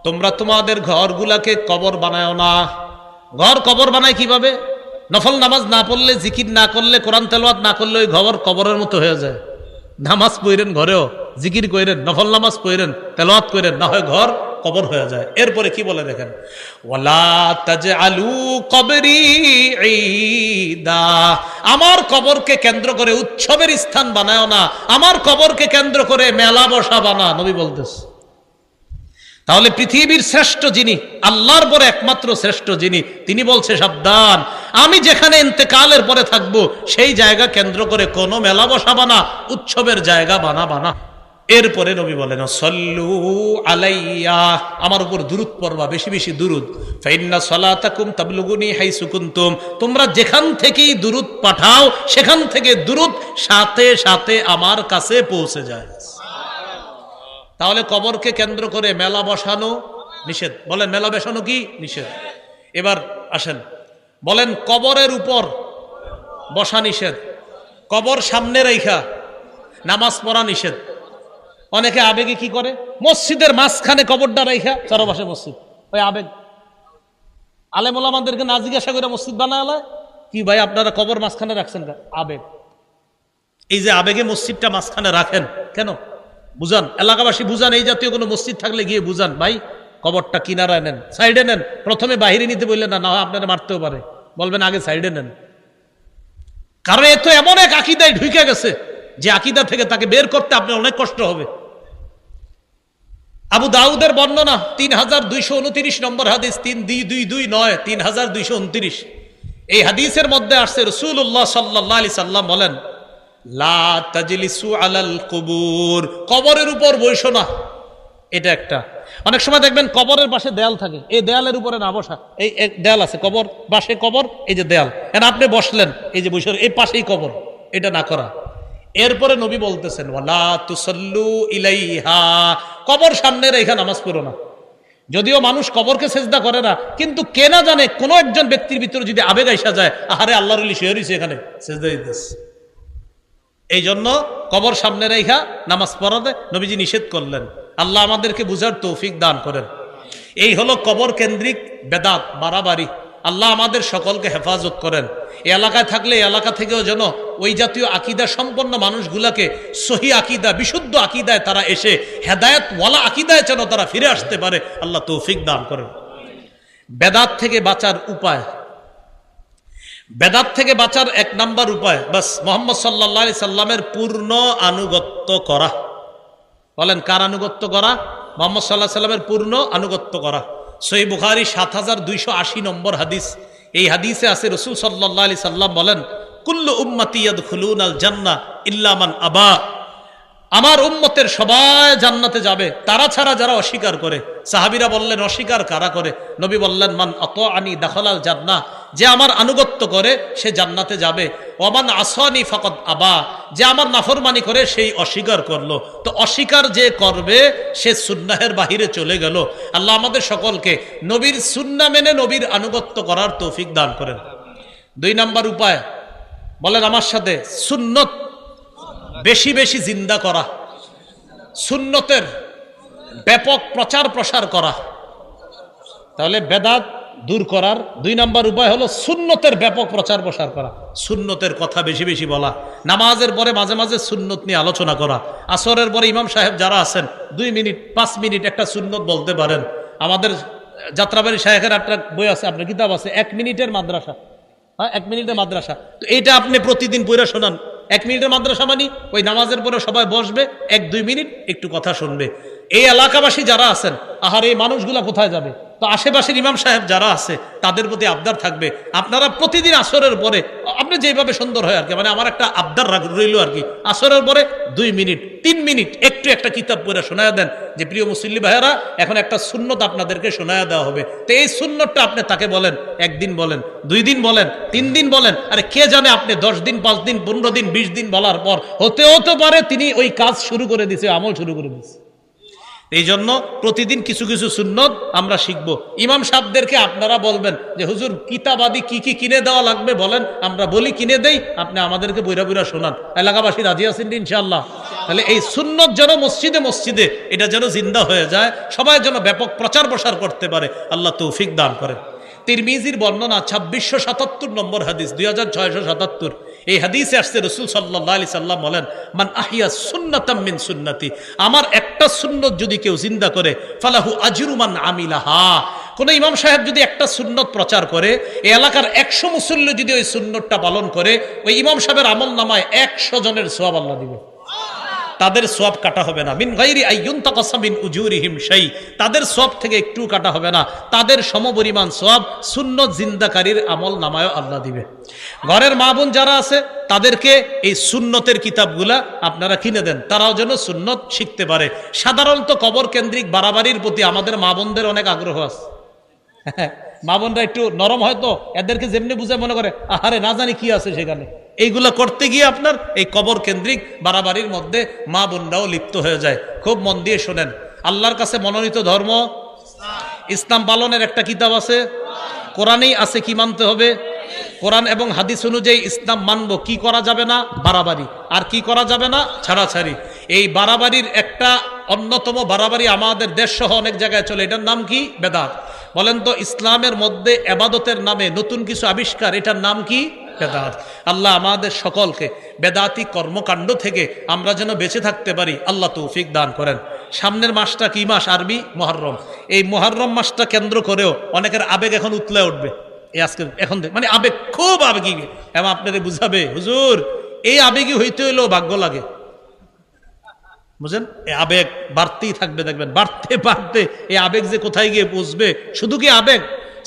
তোমরা তোমাদের ঘরগুলাকে কবর বানায়ও না। ঘর কবর বানায় কিভাবে? নফল নামাজ না পড়লে, জিকির না করলে, কোরআন তেলাওয়াত না করলে ওই ঘর কবরের মতো হয়ে যায়। নামাজ পড়েন ঘরেও, জিকির করেন, নফল নামাজ পড়েন, তেলাওয়াত করেন, না হয় ঘর কবর হয়ে যায়। এরপরে কি বলে দেখেন, ওয়ালা তাজআলু কবরি ঈদা, আমার কবরকে কেন্দ্র করে উৎসবের স্থান বানায়ও না, আমার কবরকে কেন্দ্র করে মেলা বসাবা না, নবী বলতেছে। তাহলে পৃথিবীর শ্রেষ্ঠ যিনি, আল্লাহর পরে একমাত্র শ্রেষ্ঠ যিনি, তিনি বলছে সাবধান, আমি যেখানে ইন্তেকালের পরে থাকবো সেই জায়গা কেন্দ্র করে কোনো মেলা বসাবা না, উৎসবের জায়গা বানাবা না। এরপরে নবী বলেন, সল্লু আলাইয়া, আমার উপর দুরূদ পড়বা, বেশি বেশি দুরূদ। ফাইন্না সালাতাকুম তাবলুগুনি হাইসু কুনতুম, তোমরা যেখান থেকেই দুরূদ পাঠাও সেখান থেকে দুরূদ সাথে সাথে আমার কাছে পৌঁছে যায়। তাহলে কবরকে কেন্দ্র করে মেলা বসানো নিষেধ। বলেন মেলা বেসানো কি নিষেধ। এবার আসেন, বলেন কবরের উপর বসা নিষেধ, কবর সামনে রেখা নামাজ পড়া নিষেধ। অনেকে আবেগে কি করে, মসজিদের মাঝখানে কবরটা রেখা চারপাশে মসজিদ, ওই আবেগ। আলেম ওলামাদেরকে না জিজ্ঞাসা করে মসজিদ বানায় কি ভাই আপনারা কবর মাঝখানে রাখছেন কেন? আবেগ। এই যে আবেগে মসজিদটা মাঝখানে রাখেন কেন বুঝান, এলাকাবাসী বুঝান, এই জাতীয় কোনো মসজিদ থাকলে গিয়ে বুঝান, ভাই কবরটা কিনারায় নেন, সাইডে নেন। প্রথমে বাহিরে নিতে বললেন না, না হয় আপনারা মারতেও পারে, বলবেন আগে সাইডে নেন। কারণ এ তো এমন এক আকীদায় ঢুকে গেছে যে আকীদা থেকে তাকে বের করতে আপনার অনেক কষ্ট হবে। আবু দাউদের বর্ণনা 3229 নম্বর হাদিস, 3229 3229। এই হাদিসের মধ্যে আসছে রাসূলুল্লাহ সাল্লাল্লাহু আলাইহি সাল্লাম বলেন, লা তাজলিসু আলাল কুবুর, কবরের উপর বসো না। এটা একটা, অনেক সময় দেখবেন কবরের পাশে দেয়াল থাকে, এই দেয়ালের উপরে না বসা। এই দেয়াল আছে, কবর পাশে কবর, এই যে দেয়াল, আপনি বসলেন, এই যে বসে এই পাশেই কবর, এটা না করা। এরপরে নবী বলতেছেন, ওয়ালা তুসাল্লু ইলাইহা, কবর সামনে রেখে নামাজ পড়ো না। যদিও মানুষ কবরকে সেজদা করে না, কিন্তু কে না জানে কোন একজন ব্যক্তির ভিতরে যদি আবেগ আইসা যায়, আহারে আল্লাহর ওলি শুয়ে রইছে এখানে সেজদা দিতেছে। এই জন্য কবর সামনে রেখা নামাজ পড়াতে নবীজি নিষেধ করলেন। আল্লাহ আমাদেরকে বুঝার তৌফিক দান করেন। এই হলো কবর কেন্দ্রিক বেদাত বাড়াবাড়ি। আল্লাহ আমাদের সকলকে হেফাজত করেন। এই এলাকায় থাকলে এই এলাকা থেকেও যেন ওই জাতীয় আকীদা সম্পন্ন মানুষগুলাকে সহি আকীদা, বিশুদ্ধ আকীদায় তারা এসে হেদায়েত ওয়ালা আকীদায় যেন তারা ফিরে আসতে পারে, আল্লাহ তৌফিক দান করেন। বেদাত থেকে বাঁচার উপায়, বেদাত থেকে বাঁচার এক নাম্বার উপায়, বাস মুহাম্মদ সাল্লাল্লাহু আলাইহি সাল্লামের পূর্ণ আনুগত্য করা। বলেন কার আনুগত্য করা? মুহাম্মদ সাল্লাল্লাহু আলাইহি সাল্লামের পূর্ণ আনুগত্য করা। সহিহ বুখারী 7280 নম্বর হাদিস। এই হাদিসে আছে রাসূল সাল্লাল্লাহু আলাইহি সাল্লাম বলেন, কুল্লু উম্মতি ইয়াদখুলুনাল জান্নাহ ইল্লা মান আবা, আমার উম্মতের সবাই জান্নাতে যাবে, তারা ছাড়া যারা অস্বীকার করে। সাহাবীরা বললেন অস্বীকার কারা করে? নবী বললেন, মান আতাআনি দাখালাল জান্নাহ, যে আমার আনুগত্য করে সে জান্নাতে যাবে। ওমান আসানি ফাকাদ আবা, যে আমার নাফরমানি করে সেই অস্বীকার করলো। তো অস্বীকার যে করবে সে সুন্নাহের বাহিরে চলে গেল। আল্লাহ আমাদের সকলকে নবীর সুন্নাহ মেনে নবীর আনুগত্য করার তৌফিক দান করেন। 2 নাম্বার উপায়, বলেন আমার সাথে, সুন্নত বেশি বেশি জিন্দা করা, সুন্নতের ব্যাপক প্রচার প্রসার করা। তাহলে বেদাত দূর করার 2 নাম্বার উপায় হলো সুন্নতের ব্যাপক প্রচার প্রসার করা, সুন্নতের কথা বেশি বেশি বলা, নামাজের পরে মাঝে মাঝে সুন্নত নিয়ে আলোচনা করা। আসরের পরে ইমাম সাহেব যারা আছেন 2 মিনিট 5 মিনিট একটা সুন্নত বলতে পারেন। আমাদের যাত্রাবাড়ি শায়েখের একটা বই আছে, আপনার কিতাব আছে, 1 মিনিটের মাদ্রাসা। হ্যাঁ, 1 মিনিটের মাদ্রাসা। তো এইটা আপনি প্রতিদিন পড়ে শোনান। 1 মিনিটের মাদ্রাসা মানে ওই নামাজের পরে সবাই বসবে, 1-2 মিনিট একটু কথা শুনবে। এই এলাকাবাসী যারা আছেন, আহার এই মানুষগুলা কোথায় যাবে? তো আশেপাশের ইমাম সাহেব যারা আছে তাদের প্রতি আবদার থাকবে, আপনারা প্রতিদিন আসরের পরে, আপনি যেভাবে সুন্দর হয় আর কি, মানে আমার একটা আবদার রইল আর কি, আসরের পরে 2 মিনিট 3 মিনিট একটু একটা কিতাব পড়ে শোনায় দেন যে প্রিয় মুসল্লি ভাইয়েরা, এখন একটা সুন্নত আপনাদেরকে শোনায় দেওয়া হবে। তো এই সুন্নতটা আপনি তাকে বলেন, 1 দিন বলেন, 2 দিন বলেন, 3 দিন বলেন। আরে কে জানে আপনি 10 দিন 5 দিন 15 দিন 20 দিন বলার পর হতে পারে তিনি ওই কাজ শুরু করে দিছে, আমল শুরু করে দিছে। এই জন্য প্রতিদিন কিছু কিছু সুন্নত আমরা শিখবো। ইমাম সাহেবদেরকে আপনারা বলবেন যে হুজুর কিতাব আদি কি কি কিনে দেওয়া লাগবে বলেন, আমরা বলি কিনে দেই, আপনি আমাদেরকে বইরা বইরা শোনান। এলাকাবাসী রাজি আছেন ইনশাআল্লাহ? তাহলে এই সুন্নত যেন মসজিদে মসজিদে এটা যেন জিন্দা হয়ে যায়, সবাই যেন ব্যাপক প্রচার প্রসার করতে পারে, আল্লাহ তৌফিক দান করেন। তিরমিজির বর্ণনা 2677 নম্বর হাদিস, 2677। এই হাদিসে আসছে রাসূল সাল্লাল্লাহু আলাইহি সাল্লাম বলেন, মান আহিয়া সুন্নাতাম মিন সুন্নতি, আমার একটা সুন্নত যদি কেউ জিন্দা করে, ফালাহু আজরু মান আমিলাহা। কোন ইমাম সাহেব যদি একটা সুন্নত প্রচার করে, এই এলাকার 100 মুসল্লি যদি ওই সুন্নতটা পালন করে, ওই ইমাম সাহেবের আমল নামায় 100 জনের সওয়াব আল্লাহ দিবে। তাদের সওয়াব কাটা হবে না, মিন গায়রি আইয়ুনতাকাসা মিন উজুরিহিম শাই, তাদের সওয়াব থেকে একটু কাটা হবে না, তাদের সমপরিমাণ সওয়াব সুন্নত জিন্দাকারীর আমল নামায় আল্লাহ দিবে। ঘরের মা বোন যারা আছে তাদেরকে এই সুন্নতের কিতাবগুলা আপনারা কিনে দেন, তারাও যেন সুন্নত শিখতে পারে। সাধারণত কবর কেন্দ্রিক বাড়াবাড়ির প্রতি আমাদের মা বোনদের অনেক আগ্রহ আছে। মা বোনরা একটু নরম, হয়তো এদেরকে যেমনি বুঝে মনে করে আহারে না জানি কি আছে সেখানে। এইগুলা করতে গিয়ে আপনার এই কবর কেন্দ্রিক বাড়াবাড়ির মধ্যে মা বোনরাও লিপ্ত হয়ে যায়। খুব মন দিয়ে শোনেন, আল্লাহর কাছে মনোনীত ধর্ম ইসলাম পালনের একটা কিতাব আছে, কোরআনেই আছে কি মানতে হবে, কোরআন এবং হাদিস অনুযায়ী ইসলাম মানব। কি করা যাবে না? বাড়াবাড়ি। আর কি করা যাবে না? ছাড়াছাড়ি। এই বাড়াবাড়ির একটা অন্যতম বাড়াবাড়ি আমাদের দেশ সহ অনেক জায়গায় চলে, এটার নাম কি? বেদাত। বলেন তো, ইসলামের মধ্যে এবাদতের নামে নতুন কিছু আবিষ্কার, এটার নাম কি? বেদাত। আল্লাহ আমাদের সকলকে বেদাতি কর্মকাণ্ড থেকে আমরা যেন বেঁচে থাকতে পারি, আল্লাহ তৌফিক দান করেন। সামনের মাসটা কি মাস? আরবি মুহররম। এই মুহররম মাসটা কেন্দ্র করেও অনেকের আবেগ এখন উতলে উঠবে। এই আজকে এখন মানে আবেগ, খুব আবেগী, এবং আপনাদের বুঝাবে, হুজুর এই আবেগী হইতে হইলেও ভাগ্য লাগে, বুঝেন? এই আবেগ বাড়তেই থাকবে, দেখবেন বাড়তে বাড়তে এই আবেগ যে কোথায় গিয়ে পৌঁছবে। শুধু কি আবেগ,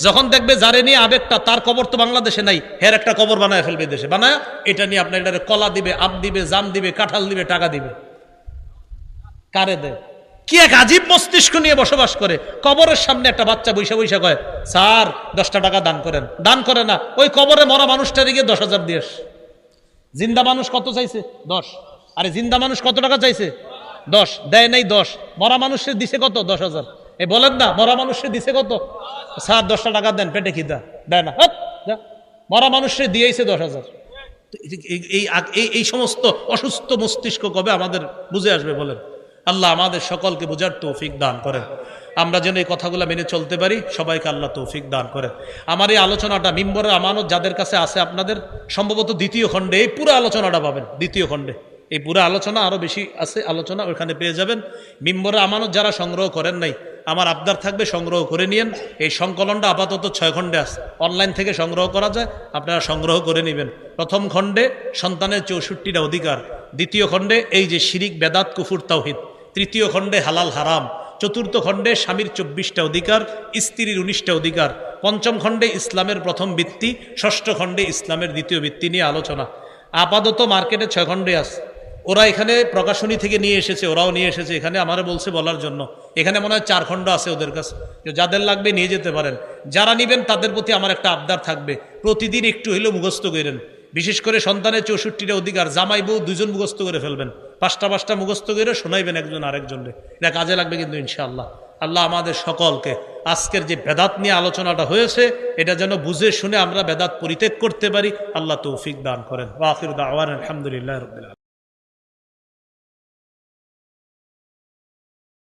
যখন দেখবে যারে নিয়ে আবেগটা, তার কবর তো বাংলাদেশে নাই, হের একটা কবর বানায় ফেলবে দেশে, বানায় এটা নিয়ে আপনার এটা কলা দিবে, আম দিবে, জাম দিবে, কাঁঠাল দিবে, টাকা দিবে। কারে দেয়? কি এক আজীব মস্তিষ্ক নিয়ে বসবাস করে। কবরের সামনে একটা বাচ্চা বৈশা বৈশা কয়, স্যার 10টা টাকা দান করেন। দান করে না, ওই কবরে মরা মানুষটারে গিয়ে 10,000 দিয়ে। জিন্দা মানুষ কত চাইছে? 10। আরে জিন্দা মানুষ কত টাকা চাইছে? 10। দেয় নাই 10। মরা মানুষের দিছে কত? 10,000। এই বলেন না, মরা মানুষের দিছে কত? স্যার 10টা টাকা দেন, পেটে খিদা। দেয় না, মরা মানুষের দিয়েছে 10,000। এই সমস্ত অসুস্থ মস্তিষ্ক কবে আমাদের বুঝে আসবে বলেন? আল্লাহ আমাদের সকলকে বুঝার তৌফিক দান করেন, আমরা যেন এই কথাগুলো মেনে চলতে পারি। সবাইকে আল্লাহ তৌফিক দান করেন। আমার এই আলোচনাটা মিম্বরের আমানত যাদের কাছে আছে, আপনাদের সম্ভবত 2য় খণ্ডে এই পুরো আলোচনাটা পাবেন। 2য় খণ্ডে এই পুরো আলোচনা, আরো বেশি আছে আলোচনা, ওইখানে পেয়ে যাবেন। মিম্বরের আমানত যারা সংগ্রহ করেন নাই, আমার আবদার থাকবে সংগ্রহ করে নিয়েন। এই সংকলনটা আপাতত 6 খণ্ডে আছে, অনলাইন থেকে সংগ্রহ করা যায়, আপনারা সংগ্রহ করে নেবেন। প্রথম খণ্ডে সন্তানের 64টা অধিকার, 2য় খণ্ডে এই যে শিরিক, বেদাত, কুফুর, তাওহীদ, 3য় খণ্ডে হালাল হারাম, 4র্থ খণ্ডে স্বামীর 24টা অধিকার, স্ত্রীর 19টা অধিকার, 5ম খণ্ডে ইসলামের প্রথম ভিত্তি, 6ষ্ঠ খণ্ডে ইসলামের 2য় ভিত্তি নিয়ে আলোচনা। আপাতত মার্কেটে 6 খণ্ডে আছে। ওরা এখানে প্রকাশনী থেকে নিয়ে এসেছে, ওরাও নিয়ে এসেছে এখানে, আমারে বলছে বলার জন্য। এখানে মনে হয় 4 খণ্ড আছে ওদের কাছে, যাদের লাগবে নিয়ে যেতে পারেন। যারা নিবেন তাদের প্রতি আমার একটা আবদার থাকবে, প্রতিদিন একটু হইলেও মুখস্থ করেন। বিশেষ করে সন্তানের 64টা অধিকার, জামাই বউ 2জন মুখস্থ করে ফেলবেন, 5টা মুখস্থ করে শোনাইবেন একজন আরেকজনকে, এটা কাজে লাগবে কিন্তু ইনশাআল্লাহ। আল্লাহ আমাদের সকলকে আজকের যে বেদাত নিয়ে আলোচনাটা হয়েছে, এটা যেন বুঝে শুনে আমরা বেদাত পরিত্যাগ করতে পারি, আল্লাহ তৌফিক দান করেন। ওয়া আখিরু দাওয়ানা আলহামদুলিল্লাহি রাব্বিল আলামিন।